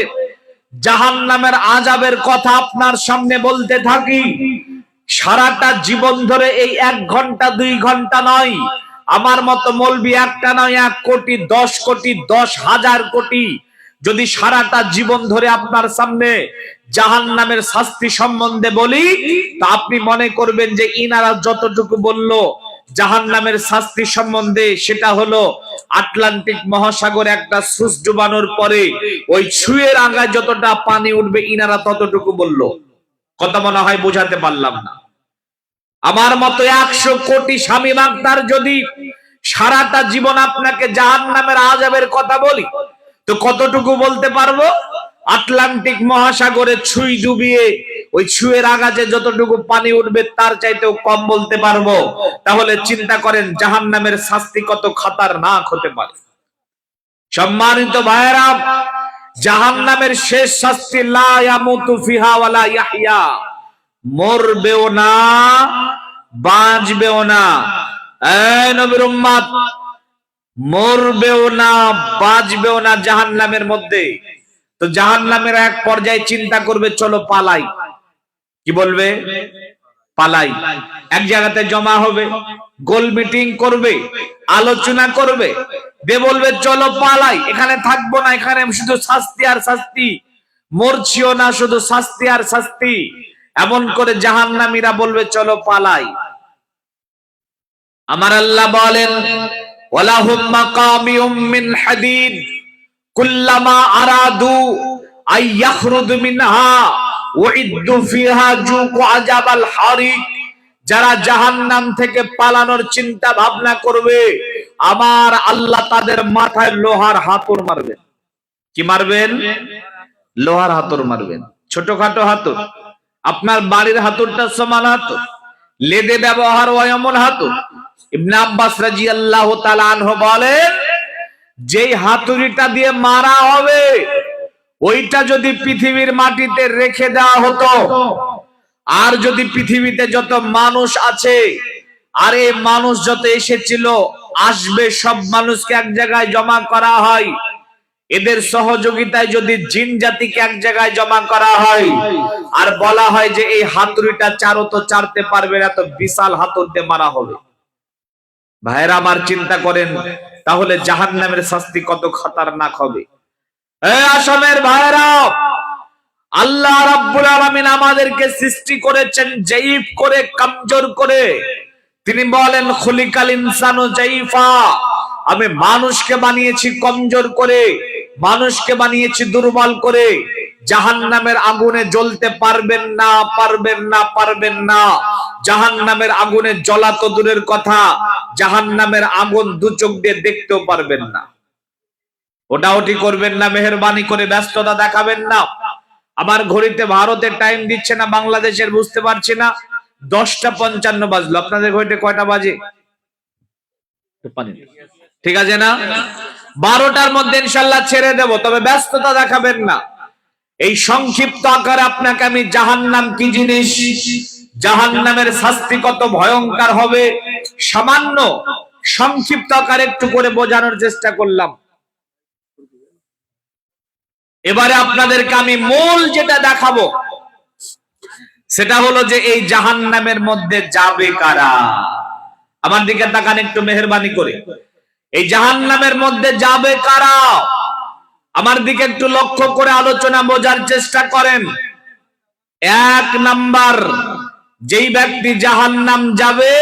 জাহান্নামের আযাবের কথা আপনার সামনে বলতে থাকি, সারাটা জীবন ধরে, এই 1 ঘন্টা 2 ঘন্টা নয়, আমার মতো মৌলভী একটা নয়, 1 কোটি, 10 কোটি, 10,000 কোটি যদি সারাটা জীবন ধরে আপনার সামনে জাহান্নামের শাস্তি সম্বন্ধে বলি, তা আপনি মনে করবেন যে ইনারা যতটুকু বলল জাহান্নামের শাস্তি সম্বন্ধে, সেটা হলো আটলান্টিক মহাসাগরে একটা সুস ডুবানোর পরে ওই ছুঁয়ের আগায় যতটা পানি উঠবে, ইনারা ততটুকু বলল। কথা মনে হয় বোঝাতে পারলাম না। আমার মতো 100 কোটি শামীম আখতার যদি সারাটা জীবন আপনাকে জাহান্নামের আযাবের কথা বলি, তো কতটুকু বলতে পারবো? আটলান্টিক মহাসাগরে ছুঁই ডুবিয়ে ওই ছুঁয়ের আগাছে যতটুকু পানি উঠবে তার চাইতেও কম বলতে পারবো। তাহলে চিন্তা করেন জাহান্নামের শাস্তি কত খতরনাক হতে পারে। সম্মানিত ভাইরা, জাহান্নামের শেষ শাস্তি লা ইয়ামুতু ফিহা ওয়ালা ইয়াহইয়া, মরবেও না, বাঁচবেও না। এই নবীর উম্মত, মরবেও না, বাঁচবেও না জাহান্নামের মধ্যে। তো জাহান্নামের এক পর্যায়ে চিন্তা করবে, চলো পালাই। কি বলবে? পালাই। এক জায়গাতে জমা হবে, গোল মিটিং করবে, আলোচনা করবে, দিয়ে বলবে চলো পালাই, এখানে থাকবো না, এখানে শুধু শাস্তি আর শাস্তি, মরছিও না, শুধু শাস্তি আর শাস্তি। এমন করে জাহান্নামীরা বলবে চলো পালাই। আমার আল্লাহ বলেন, ওয়ালাহুম মাকামিউম মিন হাদিদ কুল্লামা আরাদু আই ইয়াখরুজু মিনহা উইদ্দু ফিহা যুকু আযাবাল হারিক। যারা জাহান্নাম থেকে পালানোর চিন্তা ভাবনা করবে, আমার আল্লাহ তাদের মাথায় লোহার হাতুড় মারবেন। কি মারবেন? লোহার হাতুড় মারবেন। ছোটখাটো হাতুড়, আপনার বাড়ির হাতুড়টা সমান হাতুড়, লেদে ব্যবহার হয় এমন হাতুড়। ইবনে আব্বাস রাদিয়াল্লাহু তাআলা আনহু বলেন, যেই হাতুড়িটা দিয়ে মারা হবে ওইটা যদি পৃথিবীর মাটিতে রেখে দেওয়া হতো, আর যদি পৃথিবীতে যত মানুষ আছে আর এই মানুষ যত এসেছিল আসবে সব মানুষকে এক জায়গায় জমা করা হয়, এদের সহযোগিতায় যদি জিন জাতিকে এক জায়গায় জমা করা হয় আর বলা হয় যে এই হাতুড়িটা চারো তো চারতে পারবে না, তো বিশাল হাতুড় দিয়ে মারা হবে। ভাইরা আমার চিন্তা করেন তাহলে জাহান্নামের শাস্তি কত খতরনাক হবে। আসামের ভাইরা, আল্লাহ রাব্বুল আলামিন আমাদেরকে সৃষ্টি করেছেন জাইফ করে, কমজোর করে। তিনি বলেন খুলিকাল ইনসানু জাইফা, আমি মানুষকে বানিয়েছি কমজোর করে, মানুষকে বানিয়েছি দুর্বল করে। জাহান্নামের আগুনে জ্বলতে পারবেন না, পারবেন না, পারবেন না। জাহান্নামের আগুনে জ্বলা তো দূরের কথা, জাহান্নামের আগুন দু চোখ দিয়ে দেখতেও পারবেন না। ওটাওটি করবেন না, মেহেরবানি করে ব্যস্ততা দেখাবেন না। আমার ঘড়িতে ভারতের টাইম দিচ্ছে না, বাংলাদেশের বুঝতে পারছি না। 10:55 বাজলো, আপনাদের ঘড়িতে কয়টা বাজে? ঠিক আছে না? 12টার মধ্যে ইনশাআল্লাহ ছেড়ে দেব, তবে ব্যস্ততা দেখাবেন না। এই সংক্ষিপ্ত আকারে আপনাকে আমি জাহান্নাম কি জিনিস, জাহান্নামের শাস্তি কত ভয়ঙ্কর হবে সামান্য সংক্ষিপ্ত আকারে একটু করে বোঝানোর চেষ্টা করলাম। এবারে আপনাদেরকে আমি মূল যেটা দেখাবো সেটা হলো যে এই জাহান্নামের মধ্যে যাবে কারা। আমার দিকে তাকান একটু মেহেরবানি করে। এই জাহান্নামের মধ্যে যাবে কারা, আমার দিকে একটু লক্ষ্য করে আলোচনা বোঝার চেষ্টা করেন। 1 নাম্বার, যেই ব্যক্তি জাহান্নাম যাবে,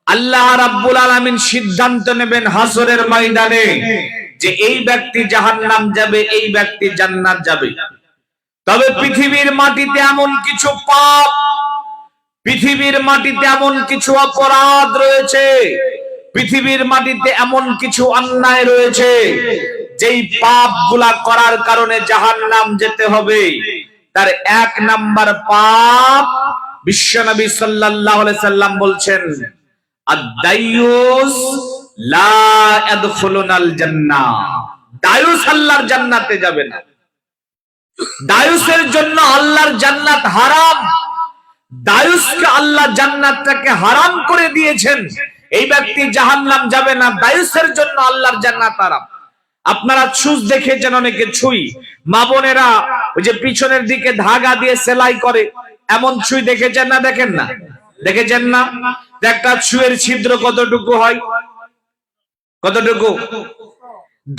আল্লাহ রাব্বুল আলামিন সিদ্ধান্ত নেবেন হাসরের ময়দানে যে এই ব্যক্তি জাহান্নাম যাবে, এই ব্যক্তি জান্নাত যাবে। তবে পৃথিবীর মাটিতে এমন কিছু পাপ, পৃথিবীর মাটিতে এমন কিছু অপরাধ রয়েছে, পৃথিবীর মাটিতে এমন কিছু অন্যায় রয়েছে যেই পাপগুলা করার কারণে জাহান্নাম যেতে হবে। তার 1 নাম্বার পাপ, বিশ্বনবী সাল্লাল্লাহু আলাইহি সাল্লাম বলছেন আদ-দায়ুস লা ইয়াদখুলুনাল জান্নাহ, দায়ুস আল্লাহর জান্নাতে যাবে না। দায়ুসের জন্য আল্লাহর জান্নাত হারাম, দায়ুসকে আল্লাহ জান্নাতটাকে হারাম করে দিয়েছেন। এই ব্যক্তি জাহান্নাম যাবে না, দায়ুসের জন্য আল্লাহর জান্নাত হারাম। আপনারা ছুঁচ দেখেছেন, অনেকে ছুঁই, মা বোনেরা ওই যে পিছনের দিকে ধাগা দিয়ে সেলাই করে, এমন ছুঁই দেখেছেন না? দেখেন না? দেখেছেন না? একটা ছুঁয়ের ছিদ্র কতটুকু হয়? কতটুকু?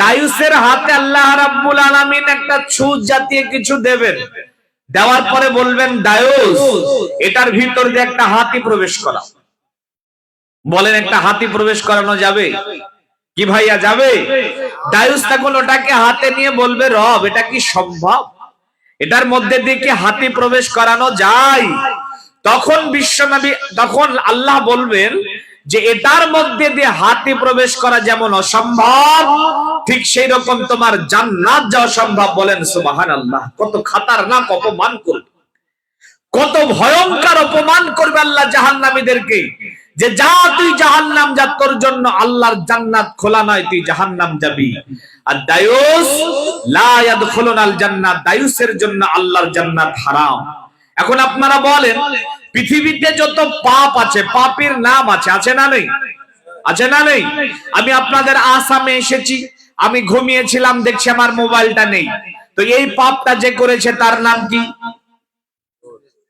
দায়ুসের হাতে আল্লাহ রাব্বুল আলামিন একটা ছুঁচ জাতীয় কিছু দেবেন, দেওয়ার পরে বলবেন দায়ুস এটার ভিতর দিয়ে একটা হাতি প্রবেশ করা। বলেন একটা হাতি প্রবেশ করানো যাবে কি ভাইয়া? যাবে? দায়ুস তখন ওটাকে হাতে নিয়ে বলবে রব এটা কি সম্ভব, এটার মধ্যে দিয়ে কি হাতি প্রবেশ করানো যায়? তখন বিশ্বনবী, তখন আল্লাহ বলবেন যে এটার মধ্যে দিয়ে হাতি প্রবেশ করা যেমন অসম্ভব, ঠিক সেই রকম তোমার জান্নাত যাওয়া সম্ভব। বলেন সুবহানাল্লাহ। কত খতরনাক অপমান করবে, কত ভয়ঙ্কর অপমান করবে আল্লাহ জাহান্নামীদেরকে, যে যা তুই জাহান্নাম যা, তোর জন্য আল্লাহর জান্নাত খোলা নয়, তুই জাহান্নাম যাবি। আর দায়ুস লা ইয়াদখুলুনাল জান্নাত, দায়ুসের জন্য আল্লাহর জান্নাত হারাম। এখন আপনারা বলেন পৃথিবীতে যত পাপ আছে, পাপের নাম আছে, আছে না নেই? আছে না নেই? আমি আপনাদের আসামে এসেছি, আমি ঘুমিয়েছিলাম, দেখছি আমার মোবাইলটা নেই, তো এই পাপটা যে করেছে তার নাম কি?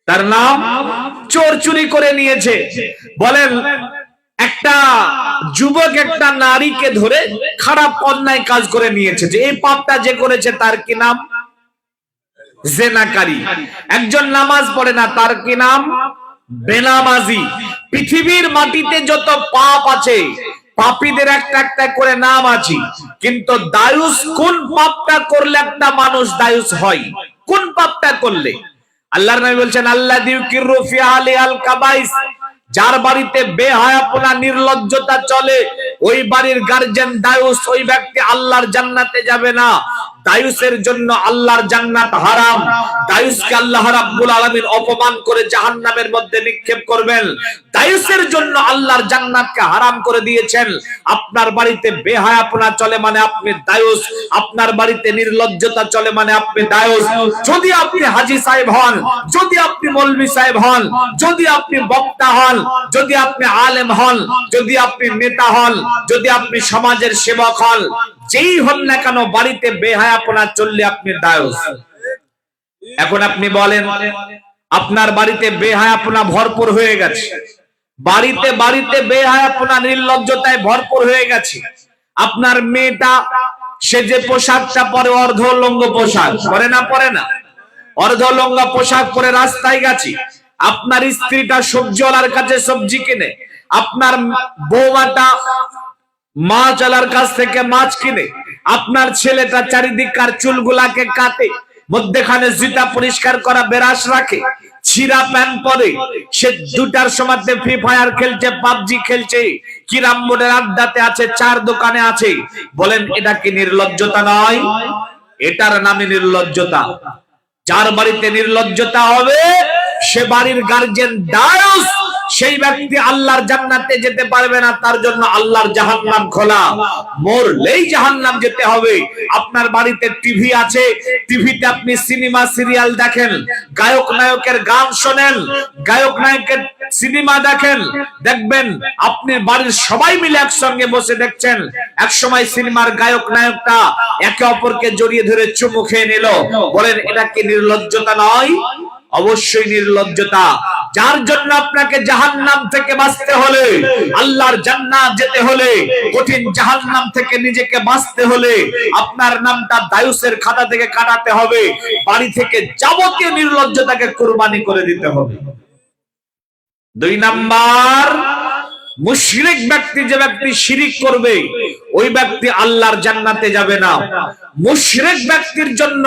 তার নাম চোর, চুরি করে নিয়েছে। বলেন একটা যুবক একটা নারীকে ধরে খারাপ অন্যায় কাজ করে নিয়েছে, যে এই পাপটা যে করেছে তার কি নাম? জেনাকারী। একজন নামাজ পড়ে না, তার কি নাম? বেনামাজি। পৃথিবীর মাটিতে যত পাপ আছে, পাপীদের একটা একটা করে নাম আছে, কিন্তু দায়ুস কোন পাপটা করলে একটা মানুষ দায়ুস হয়? কোন পাপটা করলে? আল্লাহর নবী বলছেন আল্লাযী ইউকিরু ফি আলিল কাবাইস, যার বাড়িতে বেহায়াপনা নির্লজ্জতা চলে, ওই বাড়ির গার্জিয়ান দায়ুস, ওই ব্যক্তি আল্লাহর জান্নাতে যাবে না। দায়ুসের জন্য আল্লাহর জান্নাত হারাম। দায়ুসকে আল্লাহ রাব্বুল আলামিন অপমান করে জাহান্নামের মধ্যে নিক্ষেপ করবেন। দায়ুসের জন্য আল্লাহর জান্নাতকে হারাম করে দিয়েছেন। আপনার বাড়িতে বেহায়াপনা চলে মানে আপনি দায়ুস, আপনার বাড়িতে নির্লজ্জতা চলে মানে আপনি দায়ুস। যদি আপনি হাজী সাহেব হন, যদি আপনি মৌলভী সাহেব হন, যদি আপনি বক্তা হন, যদি আপনি আলেম হন, যদি আপনি নেতা হন, যদি আপনি সমাজের সেবক হন, যেই হন না কেন বাড়িতে বেহায়াপনা চললে আপনি দায়ুস। এখন আপনি বলেন আপনার বাড়িতে বেহায়াপনা ভরপুর হয়ে গেছে, বাড়িতে বাড়িতে বেহায়াপনা নির্লজ্জতায় ভরপুর হয়ে গেছে। আপনার মেয়েটা সে যে পোশাকটা পরে অর্ধলঙ্গ পোশাক পরে না, পরে না, অর্ধলঙ্গ পোশাক পরে রাস্তায় গেছে। আপনার স্ত্রীটা সবজিওয়ালার কাছে সবজি কিনে, আপনার বৌমাটা মাছওয়ালার কাছ থেকে মাছ কিনে, আপনার ছেলেটা চারিদিককার চুলগুলাকে কাটে, মধ্যখানে জুতা পরিষ্কার করা বেরাস রাখে, ছিঁড়া প্যান্ট পরে, সে 2টার সময় ফ্রি ফায়ার খেলছে, পাবজি খেলছে, কিরাম বোর্ডের আড্ডাতে আছে, চার দোকানে আছে। বলেন এটা কি নির্লজ্জতা নয়? এটার নামে নির্লজ্জতা। যার বাড়িতে নির্লজ্জতা হবে সে বাড়ির গার্জিয়ান দায়ুস। সেই ব্যক্তি আল্লাহর জান্নাতে যেতে পারবে না, তার জন্য আল্লাহর জাহান্নাম খোলা, মরলেই জাহান্নাম যেতে হবে। আপনার বাড়িতে টিভি আছে, টিভিতে আপনি সিনেমা সিরিয়াল দেখেন, গায়ক নায়কের গান শোনেন, গায়ক নায়কের সিনেমা দেখেন, দেখবেন আপনি বাড়ির সবাই মিলে একসঙ্গে বসে দেখছেন। এক সময় সিনেমার গায়ক নায়কটা একে অপরকে জড়িয়ে ধরে চুমু খেয়ে নিল। বলেন এটা কি নির্লজ্জতা নয়? অবশ্যই নির্লজ্জতা। যার জন্য আপনাকে জাহান্নাম থেকে বাঁচতে হলে, আল্লাহর জান্নাত যেতে হলে, কঠিন জাহান্নাম থেকে নিজেকে বাঁচতে হলে আপনার নামটা দায়ুসের খাতা থেকে কাটাতে হবে। বাড়ি থেকে যাবতীয় নির্লজ্জতাকে কুরবানি করে দিতে হবে। 2 নাম্বার, মুশরিক ব্যক্তি, যে ব্যক্তি শিরিক করবে ওই ব্যক্তি আল্লাহর জান্নাতে যাবে না। মুশরিক ব্যক্তির জন্য,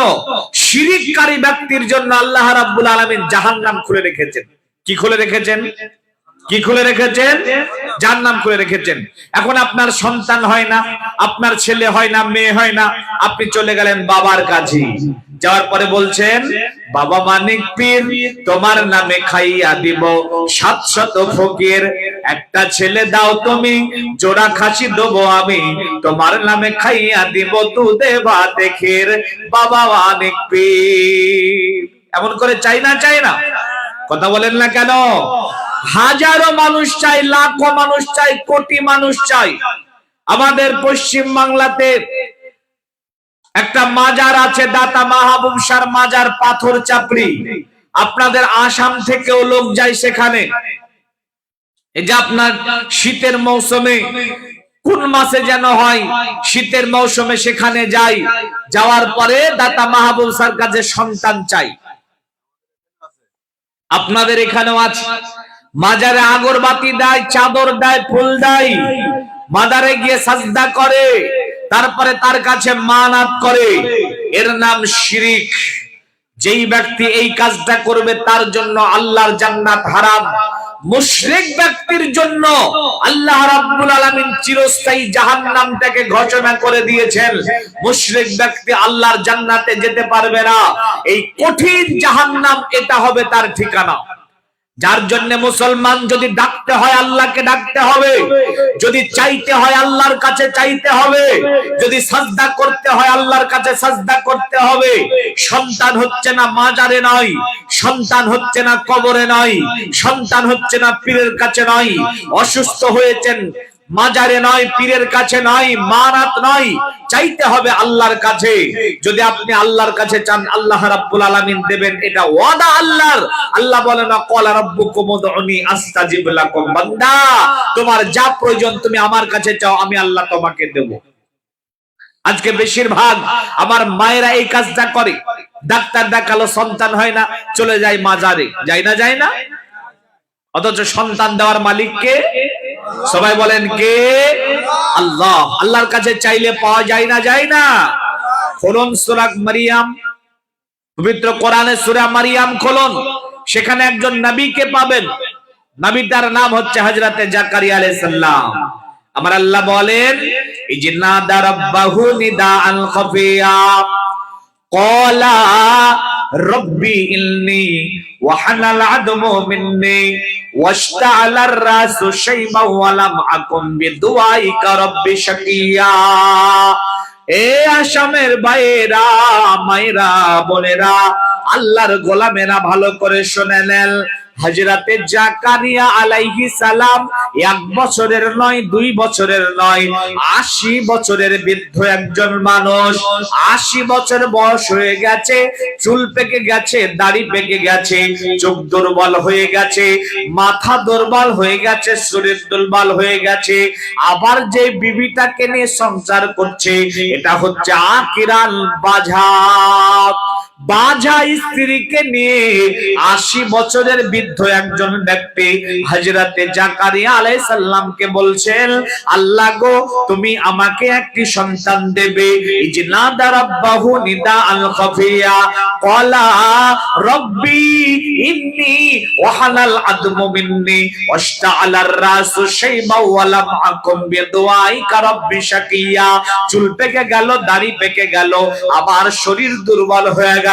শিরিককারী ব্যক্তির জন্য আল্লাহ রাব্বুল আলামিন জাহান্নাম খুলে রেখেছেন। কি খুলে রেখেছেন? কি খুলে রেখেছেন? জাহান্নাম খুলে রেখেছেন। এখন আপনার সন্তান হয় না, আপনার ছেলে হয় না, মেয়ে হয় না, আপনি চলে গেলেন বাবার কাছে। যাওয়ার পরে বলছেন, বাবা মানিক পীর তোমার নামে খাইয়া দিব 700 ফকির, একটা ছেলে দাও তুমি, জোড়া খাসি দেবো আমি, তোমার নামে খাইয়া দিব দুধে ভাতে ক্ষীর, বাবা মানিক পীর। এমন করে চাই না, চাই না? কথা বলেন না কেন? হাজারো মানুষ চাই, লাখো মানুষ চাই, কোটি মানুষ চাই। আমাদের পশ্চিম বাংলাতে একটা মাজার আছে, দাতা মাহবুব শাহর মাজার, পাথর চাপড়ি। আপনাদের আসাম থেকেও লোক যায় সেখানে। এই যে আপনার শীতের মৌসুমে, কোন মাসে যেন হয়, শীতের মৌসুমে সেখানে যাই, যাওয়ার পরে দাতা মাহবুব শাহর কাছে সন্তান চাই। আপনাদের এখানেও আছে। মাজারে আগরবাতি দেয়, চাদর দেয়, ফুল দেয়, মাজারে গিয়ে সাজদা করে, তারপরে তার কাছে মানাত করে। এর নাম শিরিক। যেই ব্যক্তি এই কাজটা করবে তার জন্য আল্লাহর জান্নাত হারাম। মুশরিক ব্যক্তির জন্য আল্লাহ রাব্বুল আলামিন চিরস্থায়ী জাহান্নামটাকে ঘোষণা করে দিয়েছেন। মুশরিক ব্যক্তি আল্লাহর জান্নাতে যেতে পারবে না। এই কঠিন জাহান্নাম, এটা হবে তার ঠিকানা। যার জন্য মুসলমান যদি ডাকতে হয় আল্লাহকে ডাকতে হবে, যদি চাইতে হয় আল্লাহর কাছে চাইতে হবে, যদি সাজদা করতে হয় আল্লাহর কাছে সাজদা করতে হবে। সন্তান হচ্ছে না মাজারে নয়, সন্তান হচ্ছে না কবরে নয়, সন্তান হচ্ছে না পীরের কাছে নয়, অসুস্থ হয়েছেন মাজারে নয়, পীরের কাছে নয়, মানাত নয়, চাইতে হবে আল্লাহর কাছে। যদি আপনি আল্লাহর কাছে চান আল্লাহ রাব্বুল আলামিন দেবেন, এটা ওয়াদা আল্লাহর। আল্লাহ বলেন, ক্বালা রাব্বুকুম উদউনি আস্তাজিব লাকুম, বান্দা তোমার যা প্রয়োজন তুমি আমার কাছে চাও, আমি আল্লাহ তোমাকে দেব। আজকে বেশিরভাগ আমার মায়েরা এই কাজটা করে। ডাক্তার দেখালো সন্তান হয় না, চলে যায় মাজারে, যায় না, যায় না? অথচ সন্তান দেওয়ার মালিক কে? সবাই বলেন কে? আল্লাহ। আল্লাহর কাছে চাইলে পাওয়া যায় না, যায় না? খুলুন সূরা মারিয়াম, পবিত্র কোরআনে সূরা মারিয়াম খুলুন, সেখানে একজন নবীকে পাবেন। নবীটার নাম হচ্ছে হযরতে জাকারিয়া আলাইহিস সালাম। আমার আল্লাহ বলেন, ইজনাদা রাব্বাহু নিদাআন খাফিয়া, ক্বালা রব্বি ইন্নী ওয়াহানাল আদমু মিন্নী ওয়াশতাআলার রাসু শাইবা ওয়া লাম আকুম বিদুআইকা রব্বি শাকিয়া। এ আসামের ভাইয়েরা, মায়েরা, বোনেরা, আল্লাহর গোলামেরা, ভালো করে শুনে নেন। হযরতে জাকারিয়া আলাইহিস সালাম 1 বছরের নয়, 2 বছরের নয়, 80 বছরের বৃদ্ধ একজন মানুষ। 80 বছর বয়স হয়ে গেছে, চুল পেকে গেছে, দাড়ি পেকে গেছে, চোখ দুর্বল হয়ে গেছে, মাথা দুর্বল হয়ে গেছে, শরীর দুর্বল হয়ে গেছে। আবার যে বিবিটাকে নিয়ে সংসার করছে, এটা হচ্ছে আকিরাল বাঝা। বাঝা স্ত্রীকে নিয়ে 80 বছরের বৃদ্ধ একজন ব্যক্তি হযরতে জাকারিয়া আলাইহিস সালামকে বলছেন, আল্লাহ গো, তুমি আমাকে একটি সন্তান দেবে। ইজনাদা রাব্বাহু নিদাআল খাফিয়া ক্বালা রব্বি ইন্নী ওয়াহানাল আদমু মিন্নী ওয়াশতাআলার রাসু শাইবা ওয়া লাম আকুম বিদুআইকা রব্বি শাকিয়া। চুল পেকে গেল, দাড়ি পেকে গেল, আবার শরীর দুর্বল হয়ে গেল।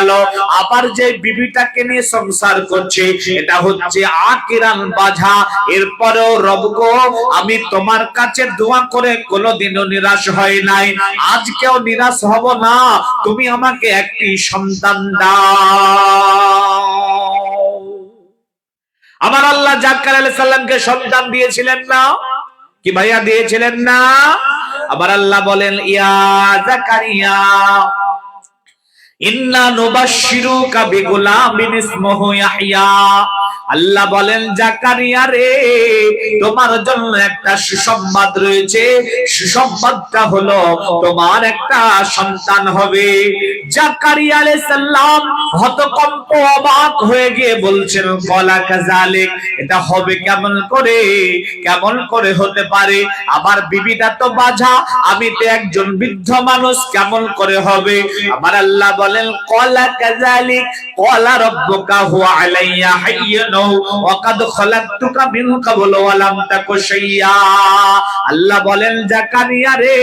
আবার যে বিবিটাকে নিয়ে সংসার করছে, এটা হচ্ছে আকিরান বাঝা। এরপরেও রব গো, আমি তোমার কাছে দোয়া করে কোনোদিনও নিরাশ হয় নাই, আজকেও নিরাশ হব না, তুমি আমাকে একটি সন্তান দাও। আমার আল্লাহ জাকারিয়া আলাইহিস সালামকে সন্তান দিয়েছিলেন না? কি ভাইয়া দিয়েছিলেন না? আবার আল্লাহ বলেন, ইয়া জাকারিয়া ইন্না নুবাশশিরুকা বিগুলামিন ইসমুহু ইয়াহইয়া। আল্লাহ বলেন, জাকারিয়া রে, তোমার জন্য একটা সুসংবাদ রয়েছে। সুসংবাদটা হলো তোমার একটা সন্তান হবে। জাকারিয়া আলাইহিস সালাম হতকম্প, অবাক হয়ে গিয়ে বলছেন, ক্বালা কাযালিক, এটা হবে কেমন করে? কেমন করে হতে পারে? আবার বিবিটা তো বাঝা, আমি তো একজন বৃদ্ধ মানুষ, কেমন করে হবে? আমার আল্লাহ বলেন, ক্বালা কাযালিক ক্বালা রাব্বুকা হুয়া আলাইয়া হাইয়্যুন ওয়া কাদ খালাকতুকা মিন ক্বাবলু ওয়া লাম তাকু শাইয়্যা। আল্লাহ বলেন, জাকারিয়া রে,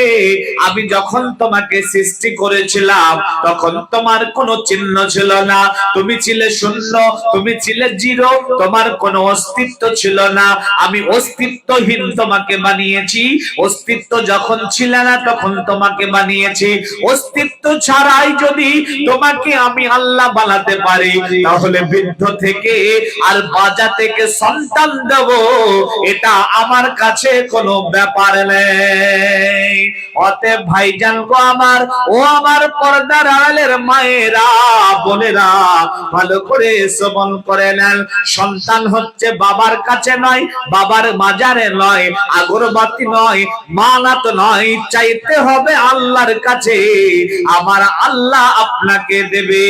আমি যখন তোমাকে সৃষ্টি করেছিলাম, তখন তোমার কোনো চিহ্ন ছিল না, তুমি ছিলে শূন্য, তুমি ছিলে জিরো, তোমার কোনো অস্তিত্ব ছিল না। আমি অস্তিত্বহীন তোমাকে বানিয়েছি। অস্তিত্ব যখন ছিল না, তখন তোমাকে বানিয়েছি। অস্তিত্ব ছাড়াই যদি তোমাকে আমি আল্লাহ বানাতে পারি, তাহলে বৃদ্ধ থেকে আর বাজা থেকে সন্তান দেব, এটা আমার কাছে কোনো ব্যাপার নেই। অতএব ভাইজান গো আমার, ও আমার পর্দার আড়ালের মায়েরা, বোনেরা, ভালো করে শ্রবণ করে নেন। সন্তান হচ্ছে বাবার কাছে নয়, বাবার মাজারে নয়, আগরবাতি নয়, মানত নয়, চাইতে হবে আল্লাহর কাছে। আমার আল্লাহ আপনাকে দেবে।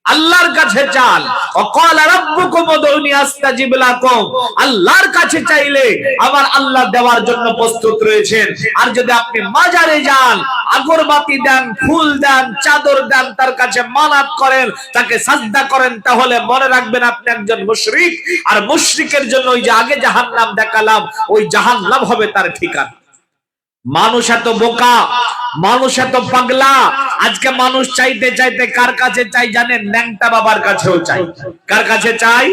আল্লাহর কাছে চান। ওয়াকালা রাব্বুকুম উদউনি আস্তাজিব লাকুম। আল্লাহর কাছে চাইলে আমার আল্লাহ দেওয়ার জন্য প্রস্তুত রয়েছেন। আর যদি আপনি মাজারে যান, আগরবাতি দেন, ফুল দেন, চাদর দেন, তার কাছে মানত করেন, তাকে সাজদা করেন, তাহলে মনে রাখবেন আপনি একজন মুশরিক। আর মুশরিকের জন্য ওই যে আগে জাহান্নাম দেখালাম, ওই জাহান্নাম হবে তার ঠিকানা। মানুষ এত বোকা, মানুষ এত পাগলা। আজকে মানুষ চাইতে চাইতে কার কাছে চাই জানেন? ন্যাংটা বাবার কাছেও চাই। কার কাছে চাই?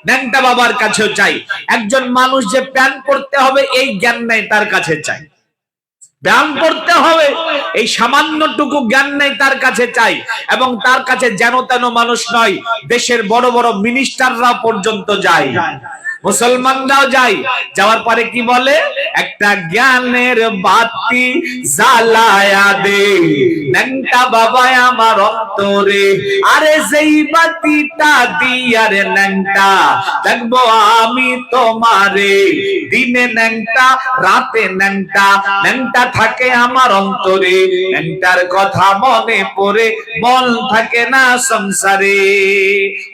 ন্যাংটা বাবার কাছেও চাই। একজন মানুষ যে প্যান্ট পরতে হবে এই জ্ঞান নেই, তার কাছে চাই। ব্যায়াম করতে হবে এই সামান্যটুকু জ্ঞান নেই, তার কাছে চাই। এবং তার কাছে যেন তেন মানুষ নয়, দেশের বড় বড় মিনিস্টাররা পর্যন্ত যায়, মুসলমানরাও যায়। যাওয়ার পরে কি বলে? একটা জ্ঞানের বাতি জ্বালায়া দে ন্যাংটা বাবা আমার অন্তরে। আরে যেই বাতিটা দিয়া রে ন্যাংটা, দেখবো আমি তোমারে। দিনে ন্যাংটা, রাতে ন্যাংটা, ন্যাংটা থাকে আমার অন্তরে। ন্যাংটার কথা মনে পড়ে মন থাকে না সংসারে।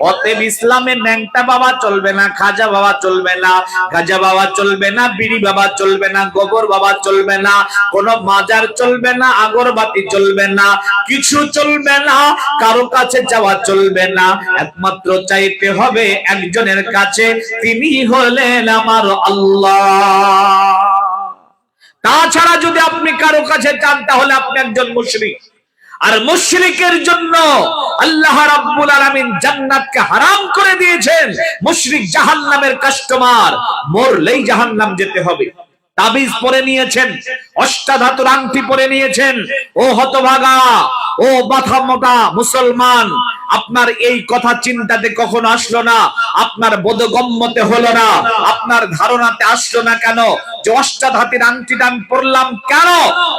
অতএব ইসলামে ন্যাংটা বাবা চলবে না, খাজা বাবা চলবে না, গাজা বাবা চলবে না, বিড়ি বাবা চলবে না, গোবর বাবা চলবে না, কোন মাজার চলবে না, আগরবাতি চলবে না, কিছু চলবে না, কারো কাছে যাওয়া চলবে না। একমাত্র চাইতে হবে একজনের কাছে, তিনি হলেন আমার আল্লাহ। তাছাড়া যদি আপনি কারো কাছে চান, তাহলে আপনি একজন মুশরিক। আর মুশরিকের জন্য আল্লাহ রাব্বুল আলামিন জান্নাতকে হারাম করে দিয়েছেন। মুশরিক জাহান্নামের কাস্টমার, মরলেই জাহান্নাম যেতে হবে। তাবিজ পরে নিয়েছেন, অষ্টাধাতুর আংটি পরে নিয়েছেন। ও হতভাগা, ও মাথা মোটা মুসলমান, আপনার এই কথা চিন্তাতে কখনো আসলো না, আপনার বোধগম্যতে হলো না, আপনার ধারণাতে আসলো না কেন যে অষ্টাধাতুর আংটিটা আমি পরলাম কেন?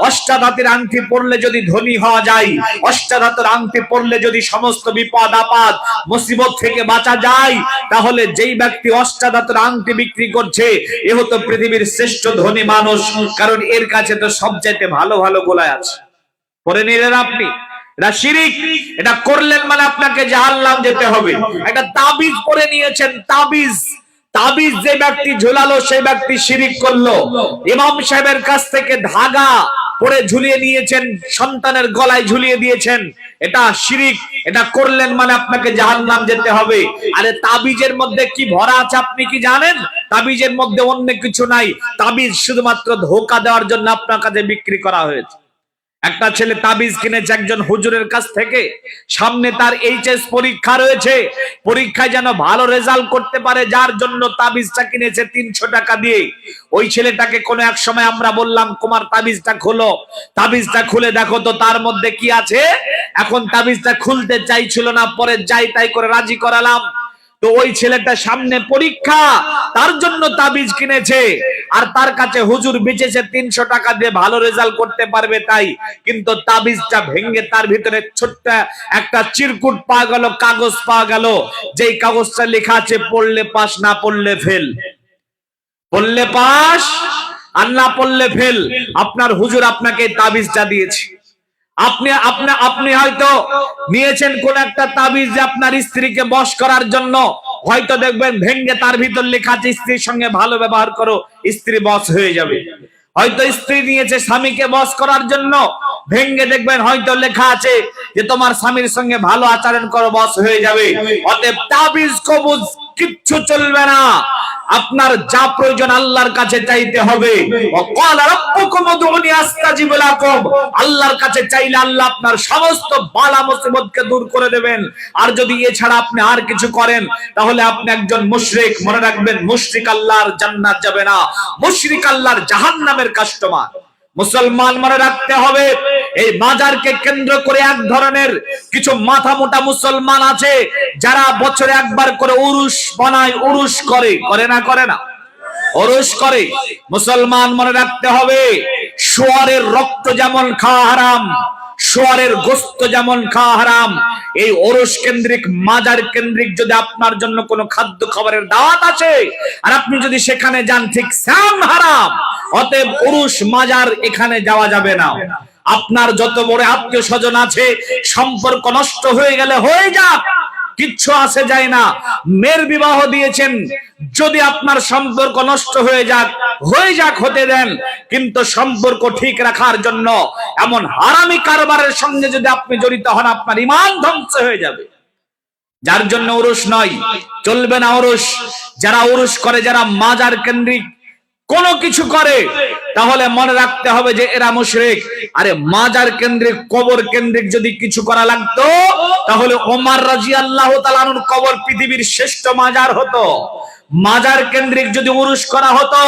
অষ্টাধাতুর আংটি পরলে যদি ধনী হওয়া যায়, অষ্টাধাতুর আংটি পরলে যদি সমস্ত বিপদ আপদ মুসিবত থেকে বাঁচা যায়, তাহলে যেই ব্যক্তি অষ্টাধাতুর আংটি বিক্রি করছে এ হতো পৃথিবীর শ্রেষ্ঠ ধনী মানুষ, কারণ এর কাছে তো সবচাইতে ভালো ভালো গোলায় আছে। পরে নিলেন আপনি, এটা শিরিক। এটা করলেন মানে আপনাকে জাহান্নাম যেতে হবে। একটা তাবিজ পরে নিয়েছেন, তাবিজ, তাবিজ যে ব্যক্তি ঝুলালো সেই ব্যক্তি শিরিক করলো। ইমাম সাহেবের কাছ থেকে ধাগা পরে ঝুলিয়ে নিয়েছেন, সন্তানের গলায় ঝুলিয়ে দিয়েছেন, এটা শিরিক। এটা করলেন মানে আপনাকে জাহান্নাম যেতে হবে। আরে তাবিজের মধ্যে কি ভরা আছে আপনি কি জানেন? তাবিজের মধ্যে অন্য কিছু নাই। তাবিজ শুধুমাত্র ধোঁকা দেওয়ার জন্য আপনার কাছে বিক্রি করা হয়েছে। একটা ছেলে তাবিজ কিনেছে একজন হুজুরের কাছ থেকে, সামনে তার এইচএস পরীক্ষা রয়েছে, পরীক্ষায় যেন ভালো রেজাল্ট করতে পারে, যার জন্য তাবিজটা কিনেছে 300 টাকা দিয়ে। ওই ছেলেটাকে কোনো এক সময় আমরা বললাম, কুমার তাবিজটা খোলো, তাবিজটা খুলে দেখো তো তার মধ্যে কি আছে। এখন তাবিজটা খুলতে চাইছিল না, পরে যাই তাই করে রাজি করালাম। তো ওই ছেলেটা সামনে পরীক্ষা, তার জন্য তাবিজ কিনেছে, আর তার কাছে হুজুর বেচেছে 300 টাকা দিয়ে ভালো রেজাল্ট করতে পারবে তাই। কিন্তু তাবিজটা ভেঙে তার ভিতরে ছোট্ট একটা চিরকুট পাওয়া গেল, কাগজ পাওয়া গেল, যেই কাগজটা লেখা আছে পড়লে পাস, না পড়লে ফেল। পড়লে পাস আর না পড়লে ফেল। আপনার হুজুর আপনাকে তাবিজটা দিয়েছে। আপনি হয়তো নিয়েছেন কোন একটা তাবিজ যে আপনার স্ত্রীকে বশ করার জন্য, হয়তো দেখবেন ভেঙ্গে তার ভিতর লেখা আছে স্ত্রীর সঙ্গে ভালো ব্যবহার করো, স্ত্রী বশ হয়ে যাবে। হয়তো স্ত্রী নিয়েছে স্বামীকে বশ করার জন্য, ভেঙ্গে দেখবেন হয়তো লেখা আছে যে তোমার স্বামীর সঙ্গে ভালো আচরণ করো, বশ হয়ে যাবে। অতএব তাবিজ কবুজ কিচ্ছু চলবে না। আপনার যা প্রয়োজন আল্লাহর কাছে চাইতে হবে। আল্লাহর কাছে চাইলে আল্লাহ আপনার সমস্ত বালা মুসিবতকে দূর করে দেবেন। আর যদি এছাড়া আপনি আর কিছু করেন তাহলে আপনি একজন মুশরিক। মনে রাখবেন, মুশরিক আল্লাহর জান্নাত যাবে না, মুশরিক আল্লাহর জাহান্নামের কাস্টমার। মুসলমান মনে রাখতে হবে, এই মাজারকে কেন্দ্র করে এক ধরনের কিছু মাথা মোটা মুসলমান আছে যারা বছরে একবার করে উরুস বানায়, উরুস করে, করে না উরুস করে। মুসলমান মনে রাখতে হবে, শুয়ারের রক্ত যেমন খাওয়া হারাম, শুয়ারের গোশত যেমন খাওয়া হারাম, এই ওরস কেন্দ্রিক মাজার কেন্দ্রিক যদি আপনার জন্য কোনো খাদ্য খাবারের দাওয়াত আছে আর আপনি যদি সেখানে যান, ঠিক সেম হারাম। অতএব ওরস মাজার এখানে যাওয়া যাবে না। আপনার যত বড় আত্মীয় স্বজন আছে, সম্পর্ক নষ্ট হয়ে গেলে হয়ে যাক, কিচ্ছু আসে যায় না। মেয়ের বিবাহ দিয়েছেন, যদি আপনার সম্পর্ক নষ্ট হয়ে যাক হতে দেন, কিন্তু সম্পর্ক ঠিক রাখার জন্য এমন হারামি কারবারের সঙ্গে যদি আপনি জড়িত হন, আপনার ঈমান ধ্বংস হয়ে যাবে। যার জন্য উরুস নয়, চলবে না উরুস। যারা উরুস করে, যারা মাজার কেন্দ্রিক কোনো কিছু করে, তাহলে মনে রাখতে হবে যে এরা মুশরিক। আরে মাজার কেন্দ্রিক, কবর কেন্দ্রিক যদি কিছু করা লাগতো তাহলে ওমর রাদিয়াল্লাহু তাআলা আনহুর কবর পৃথিবীর শ্রেষ্ঠ মাজার হতো। মাজার কেন্দ্রিক যদি উরুস করা হতো,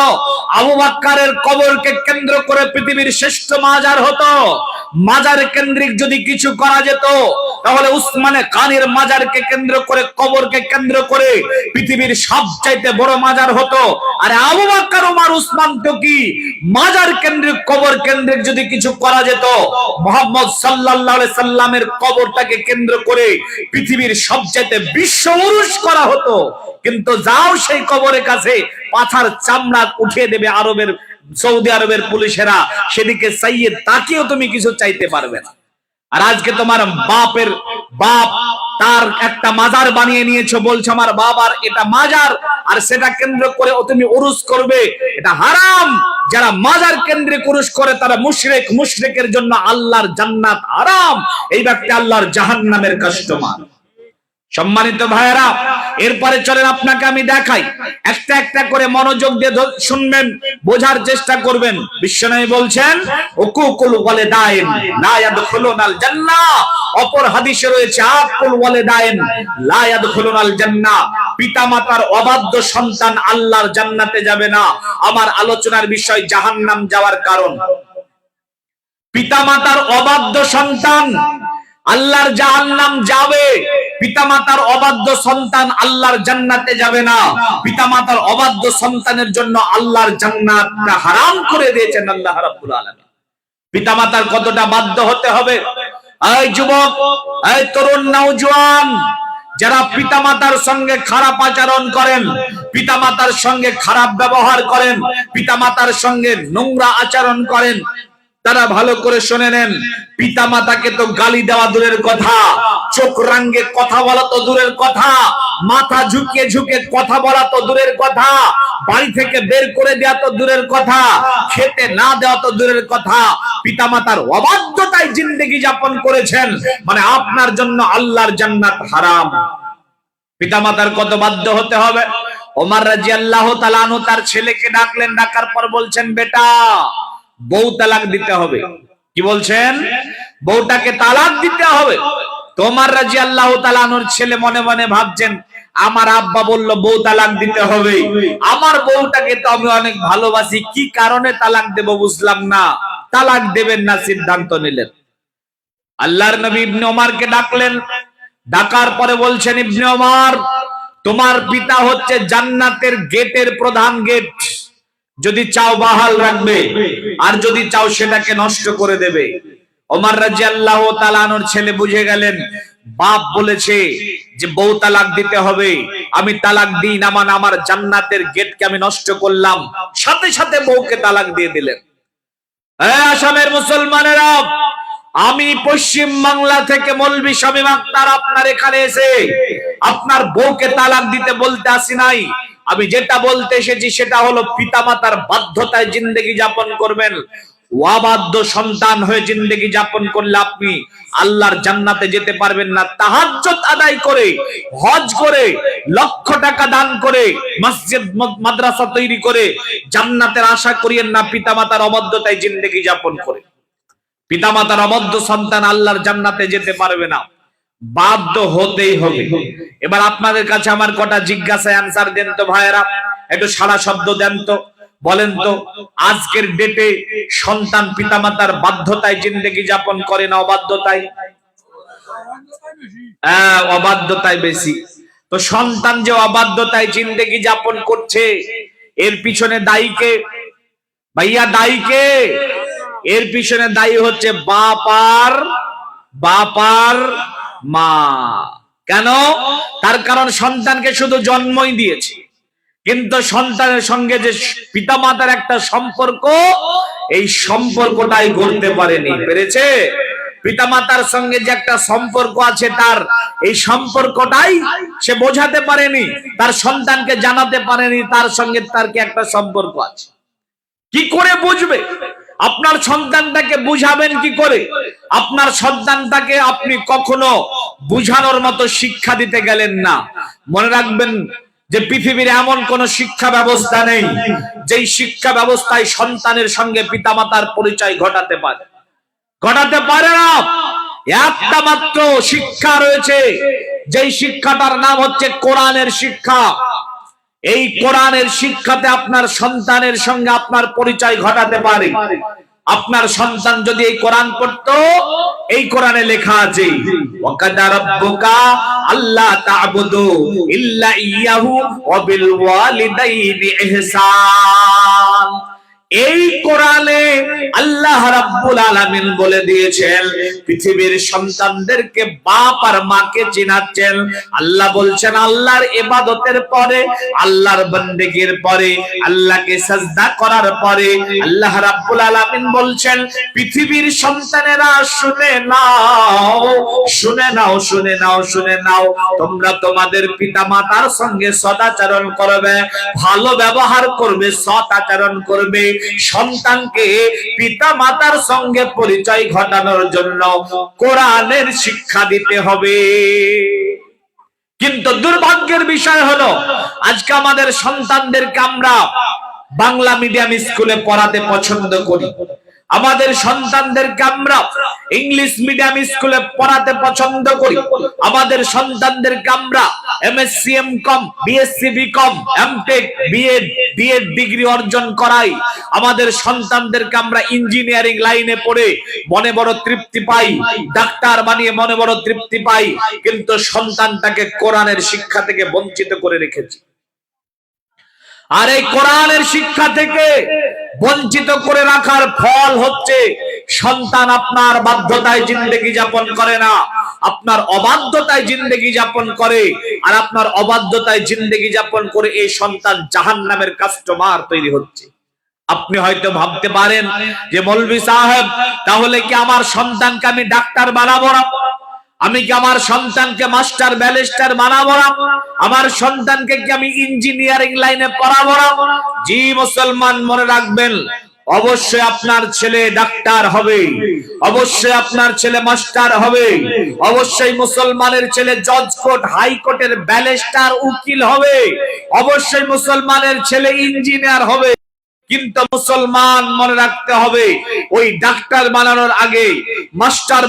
আবু বকরের কবরকে কেন্দ্র করে পৃথিবীর শ্রেষ্ঠ মাজার হতো। মাজার কেন্দ্রিক যদি কিছু করা যেত তাহলে উসমানে গানির মাজারকে কেন্দ্র করে, কবরকে কেন্দ্র করে পৃথিবীর সবচাইতে বড় মাজার হতো। আর আবু বকর, ওমর, উসমান তো কি মাজার কেন্দ্রিক, কবর কেন্দ্রিক যদি কিছু করা যেত, মুহাম্মদ সাল্লাল্লাহু আলাইহি সাল্লামের কবরটাকে কেন্দ্র করে পৃথিবীর সবচাইতে বিশ্ব উরুস করা হতো। কিন্তু যাও সেই কবরের কাছে, পাছার চামড়া উঠিয়ে দেবে আরবের, সৌদি আরবের পুলিশেরা, সেদিকে চাইয়ে তাকেও তুমি কিছু চাইতে পারবে না। আর আজকে তোমার বাপের বাপ তার একটা মাজার বানিয়ে নিয়েছো, বলছো আমার বাবার এটা মাজার, আর সেটা কেন্দ্র করে তুমি উরুস করবে, এটা হারাম। যারা মাজার কেন্দ্রিক উরুস করে তারা মুশরিক, মুশরিকের জন্য আল্লাহর জান্নাত হারাম। এই ব্যক্তি আল্লাহর জাহান্নামের কাস্টমার। সম্মানিত ভাইয়েরা, এরপরে চলেন আপনাকে আমি দেখাই, একটা একটা করে মনোযোগ দিয়ে শুনবেন, বোঝার চেষ্টা করবেন। বিশ্বনবী বলছেন উকুকুল ওয়ালিদাইন লা ইয়াদখুলুনাল জান্নাহ। অপর হাদিসে রয়েছে আকুল ওয়ালিদাইন লা ইয়াদখুলুনাল জান্নাহ। পিতামাতার অবাধ্য সন্তান আল্লাহর জান্নাতে যাবে না। আমার আলোচনার বিষয় জাহান্নাম যাওয়ার কারণ। পিতামাতার অবাধ্য সন্তান আল্লাহর জাহান্নাম যাবে, পিতামাতার অবাধ্য সন্তান আল্লাহর জান্নাতে যাবে না। পিতামাতার অবাধ্য সন্তানের জন্য আল্লাহর জান্নাতটা হারাম করে দিয়েছেন আল্লাহ রাব্বুল আলামিন। পিতামাতার কতটা বাধ্য হতে হবে। এই যুবক, এই তরুণ নওজোয়ান, যারা পিতামাতার সঙ্গে খারাপ আচরণ করেন, পিতামাতার সঙ্গে খারাপ ব্যবহার করেন, পিতামাতার সঙ্গে নোংরা আচরণ করেন, তারা ভালো করে শুনে নেন। পিতামাতাকে তো গালি দেওয়া দূরের কথা, চোখ রাঙ্গে কথা বলা তো দূরের কথা, মাথা ঝুঁকে ঝুঁকে কথা বলা তো দূরের কথা, বাড়ি থেকে বের করে দেওয়া তো দূরের কথা, খেতে না দেওয়া তো দূরের কথা। পিতামাতার অবাধ্যতায় জিন্দেগি যাপন করেছেন, মানে আপনার জন্য আল্লাহর জান্নাত হারাম। পিতামাতার কত বাধ্য হতে হবে। ওমর রাদিয়াল্লাহু তাআলা আনহু তার ছেলেকে ডাকলেন, ডাকার পর বলছেন, বেটা বউ তালাক দিতে হবে। কি বলছেন? বউটাকে তালাক দিতে হবে। ওমর রাদিয়াল্লাহু তাআলা আনহুর ছেলে মনে মনে ভাবছেন, আমার আব্বা বলল বউ তালাক দিতে হবে, আমার বউটাকে তো আমি অনেক ভালোবাসি, কি কারণে তালাক দেব বুঝলাম না। তালাক দেবেন না সিদ্ধান্ত নিলেন। আল্লাহর নবী ইবনে ওমরকে ডাকলেন, ডাকার পরে বলছেন, ইবনে ওমর, তোমার পিতা হচ্ছে জান্নাতের গেটের প্রধান গেট। যদি চাও বহাল রাখবে, আর যদি চাও সেটাকে নষ্ট করে দেবে। ওমর রাদিয়াল্লাহু তাআলা আনহুর ছেলে বুঝে গেলেন, বাপ বলেছে যে বউ তালাক দিতে হবে, আমি তালাক দিই না মানে আমার জান্নাতের গেটকে আমি নষ্ট করলাম। সাথে সাথে বউকে তালাক দিয়ে দিলেন। আসামের মুসলমানেরা, আমি পশ্চিম বাংলা থেকে মৌলভী শামীম আক্তার আপনার এখানে এসে আপনার বউকে তালাক দিতে বলতে আসি নাই। আমি যেটা বলতে এসেছি সেটা হলো পিতামাতার বাধ্যতায় জিন্দেগি যাপন করবেন। অবাধ্য সন্তান হয়ে জিন্দেগি যাপন করলে আপনি আল্লাহর জান্নাতে যেতে পারবেন না। তাহাজ্জুদ আদায় করে, হজ করে, লক্ষ টাকা দান করে, মসজিদ মাদ্রাসা তৈরি করে জান্নাতের আশা করিয়েন না পিতামাতার অবাধ্যতায় জিন্দেগি যাপন করে। পিতামাতার অবাধ্য সন্তান আল্লাহর জান্নাতে যেতে পারবে না, বাধ্য হতেই হবে। এবার আপনাদের কাছে আমার কটা জিজ্ঞাসায় আনসার দেন তো ভাইয়েরা, একটু সারা শব্দ দেন তো, বলেন তো আজকের ডেটে সন্তান পিতামাতার বাধ্যতায় জিন্দেগি যাপন করে না অবাধ্যতায়? অবাধ্যতায় বেশি। তো সন্তান যে অবাধ্যতায় জিন্দেগি যাপন করছে, এর পিছনে দায়ী কে ভাইয়া? দায়ী কে? এর পিছনে দায়ী হচ্ছে বাপার মা। কেন? তার কারণ সন্তানকে শুধু জন্মই দিয়েছে, কিন্তু সন্তানের সঙ্গে যে পিতামাতার একটা সম্পর্ক, এই সম্পর্কটাই গড়তে পারেনি। পেরেছে? পিতামাতার সঙ্গে যে একটা সম্পর্ক আছে, তার এই সম্পর্কটাই সে বোঝাতে পারেনি, তার সন্তানকে জানাতে পারেনি তার সঙ্গে তার কি একটা সম্পর্ক আছে। কি করে বুঝবে? আপনার সন্তানটাকে বুঝাবেন কি করে? আপনার সন্তানটাকে আপনি কখনো বুঝানোর মতো শিক্ষা দিতে গেলেন না। মনে রাখবেন যে পৃথিবীর এমন কোন শিক্ষা ব্যবস্থা নেই যেই শিক্ষা ব্যবস্থায় সন্তানের সঙ্গে পিতামাতার পরিচয় ঘটাতে পারে না। একটা মাত্র শিক্ষা রয়েছে, যেই শিক্ষাটার নাম হচ্ছে কোরআনের শিক্ষা। এই কোরআনের শিক্ষাতে আপনার সন্তানের সঙ্গে আপনার পরিচয় ঘটাতে পারে। আপনার সন্তান যদি এই কোরআন পড়তো, এই কোরআনে লেখা আছে ওয়াকাদা রাব্বুকা আল্লা তা'বুদু ইল্লা ইয়াহু ওয়া বিল ওয়ালিদাইনি ইহসান। এই কোরআনে আল্লাহ রাব্বুল আলামিন বলে দিয়েছেন পৃথিবীর সন্তানদেরকে বাপ আর মাকে চিনাচ্ছেন। আল্লাহ বলছেন আল্লাহর ইবাদতের পরে, আল্লাহর বন্দেগীর পরে, আল্লাহকে সিজদা করার পরে আল্লাহ রাব্বুল আলামিন বলছেন পৃথিবীর সন্তানেরা শুনে নাও, তোমরা তোমাদের পিতামাতার সঙ্গে সদাচরণ করবে, ভালো ব্যবহার করবে, সৎ আচরণ করবে। সন্তানকে পিতামাতার সঙ্গে পরিচয় ঘটানোর জন্য কোরআনের শিক্ষা দিতে হবে। কিন্তু দুর্ভাগ্যের বিষয় হলো আজকে আমাদের সন্তানদেরকে আমরা বাংলা মিডিয়াম স্কুলে পড়াতে পছন্দ করি, আমাদের সন্তানদেরকে আমরা ইংলিশ মিডিয়াম স্কুলে পড়াতে পছন্দ করি, আমাদের সন্তানদেরকে আমরা MSc MCom BSc BCom MTech BEd degree অর্জন করাই, আমাদের সন্তানদেরকে আমরা ইঞ্জিনিয়ারিং লাইনে পড়ে মনে বড় তৃপ্তি পাই, ডাক্তার বানিয়ে মনে বড় তৃপ্তি পাই, কিন্তু সন্তানটাকে কোরআনের শিক্ষা থেকে বঞ্চিত করে রেখেছি। আর এই কোরআনের শিক্ষা থেকে বঞ্চিত করে রাখার ফল হচ্ছে সন্তান আপনার বাধ্যতায় জিন্দেগি যাপন করে না, আপনার অবাধ্যতায় জিন্দেগি যাপন করে, আর আপনার অবাধ্যতায় জিন্দেগি যাপন করে এই সন্তান জাহান্নামের কাস্টমার তৈরি হচ্ছে। আপনি হয়তো ভাবতে পারেন যে মৌলভী সাহেব, তাহলে কি আমার সন্তানকে আমি ডাক্তার বানাবো না? আমি কি আমার সন্তানকে মাস্টার ব্যারিস্টার বানাবো না? আমার সন্তানকে কি আমি ইঞ্জিনিয়ারিং লাইনে পড়াবো না? জি মুসলমান, মনে রাখবেন, অবশ্যই আপনার ছেলে ডাক্তার হবে, অবশ্যই আপনার ছেলে মাস্টার হবে, অবশ্যই মুসলমানের ছেলে জজ কোর্ট হাইকোর্টের ব্যারিস্টার উকিল হবে, অবশ্যই মুসলমানের ছেলে ইঞ্জিনিয়ার হবে। কিন্তু মুসলমান মনে রাখতে হবে, ওই ডাক্তার বানানোর আগে, মাস্টার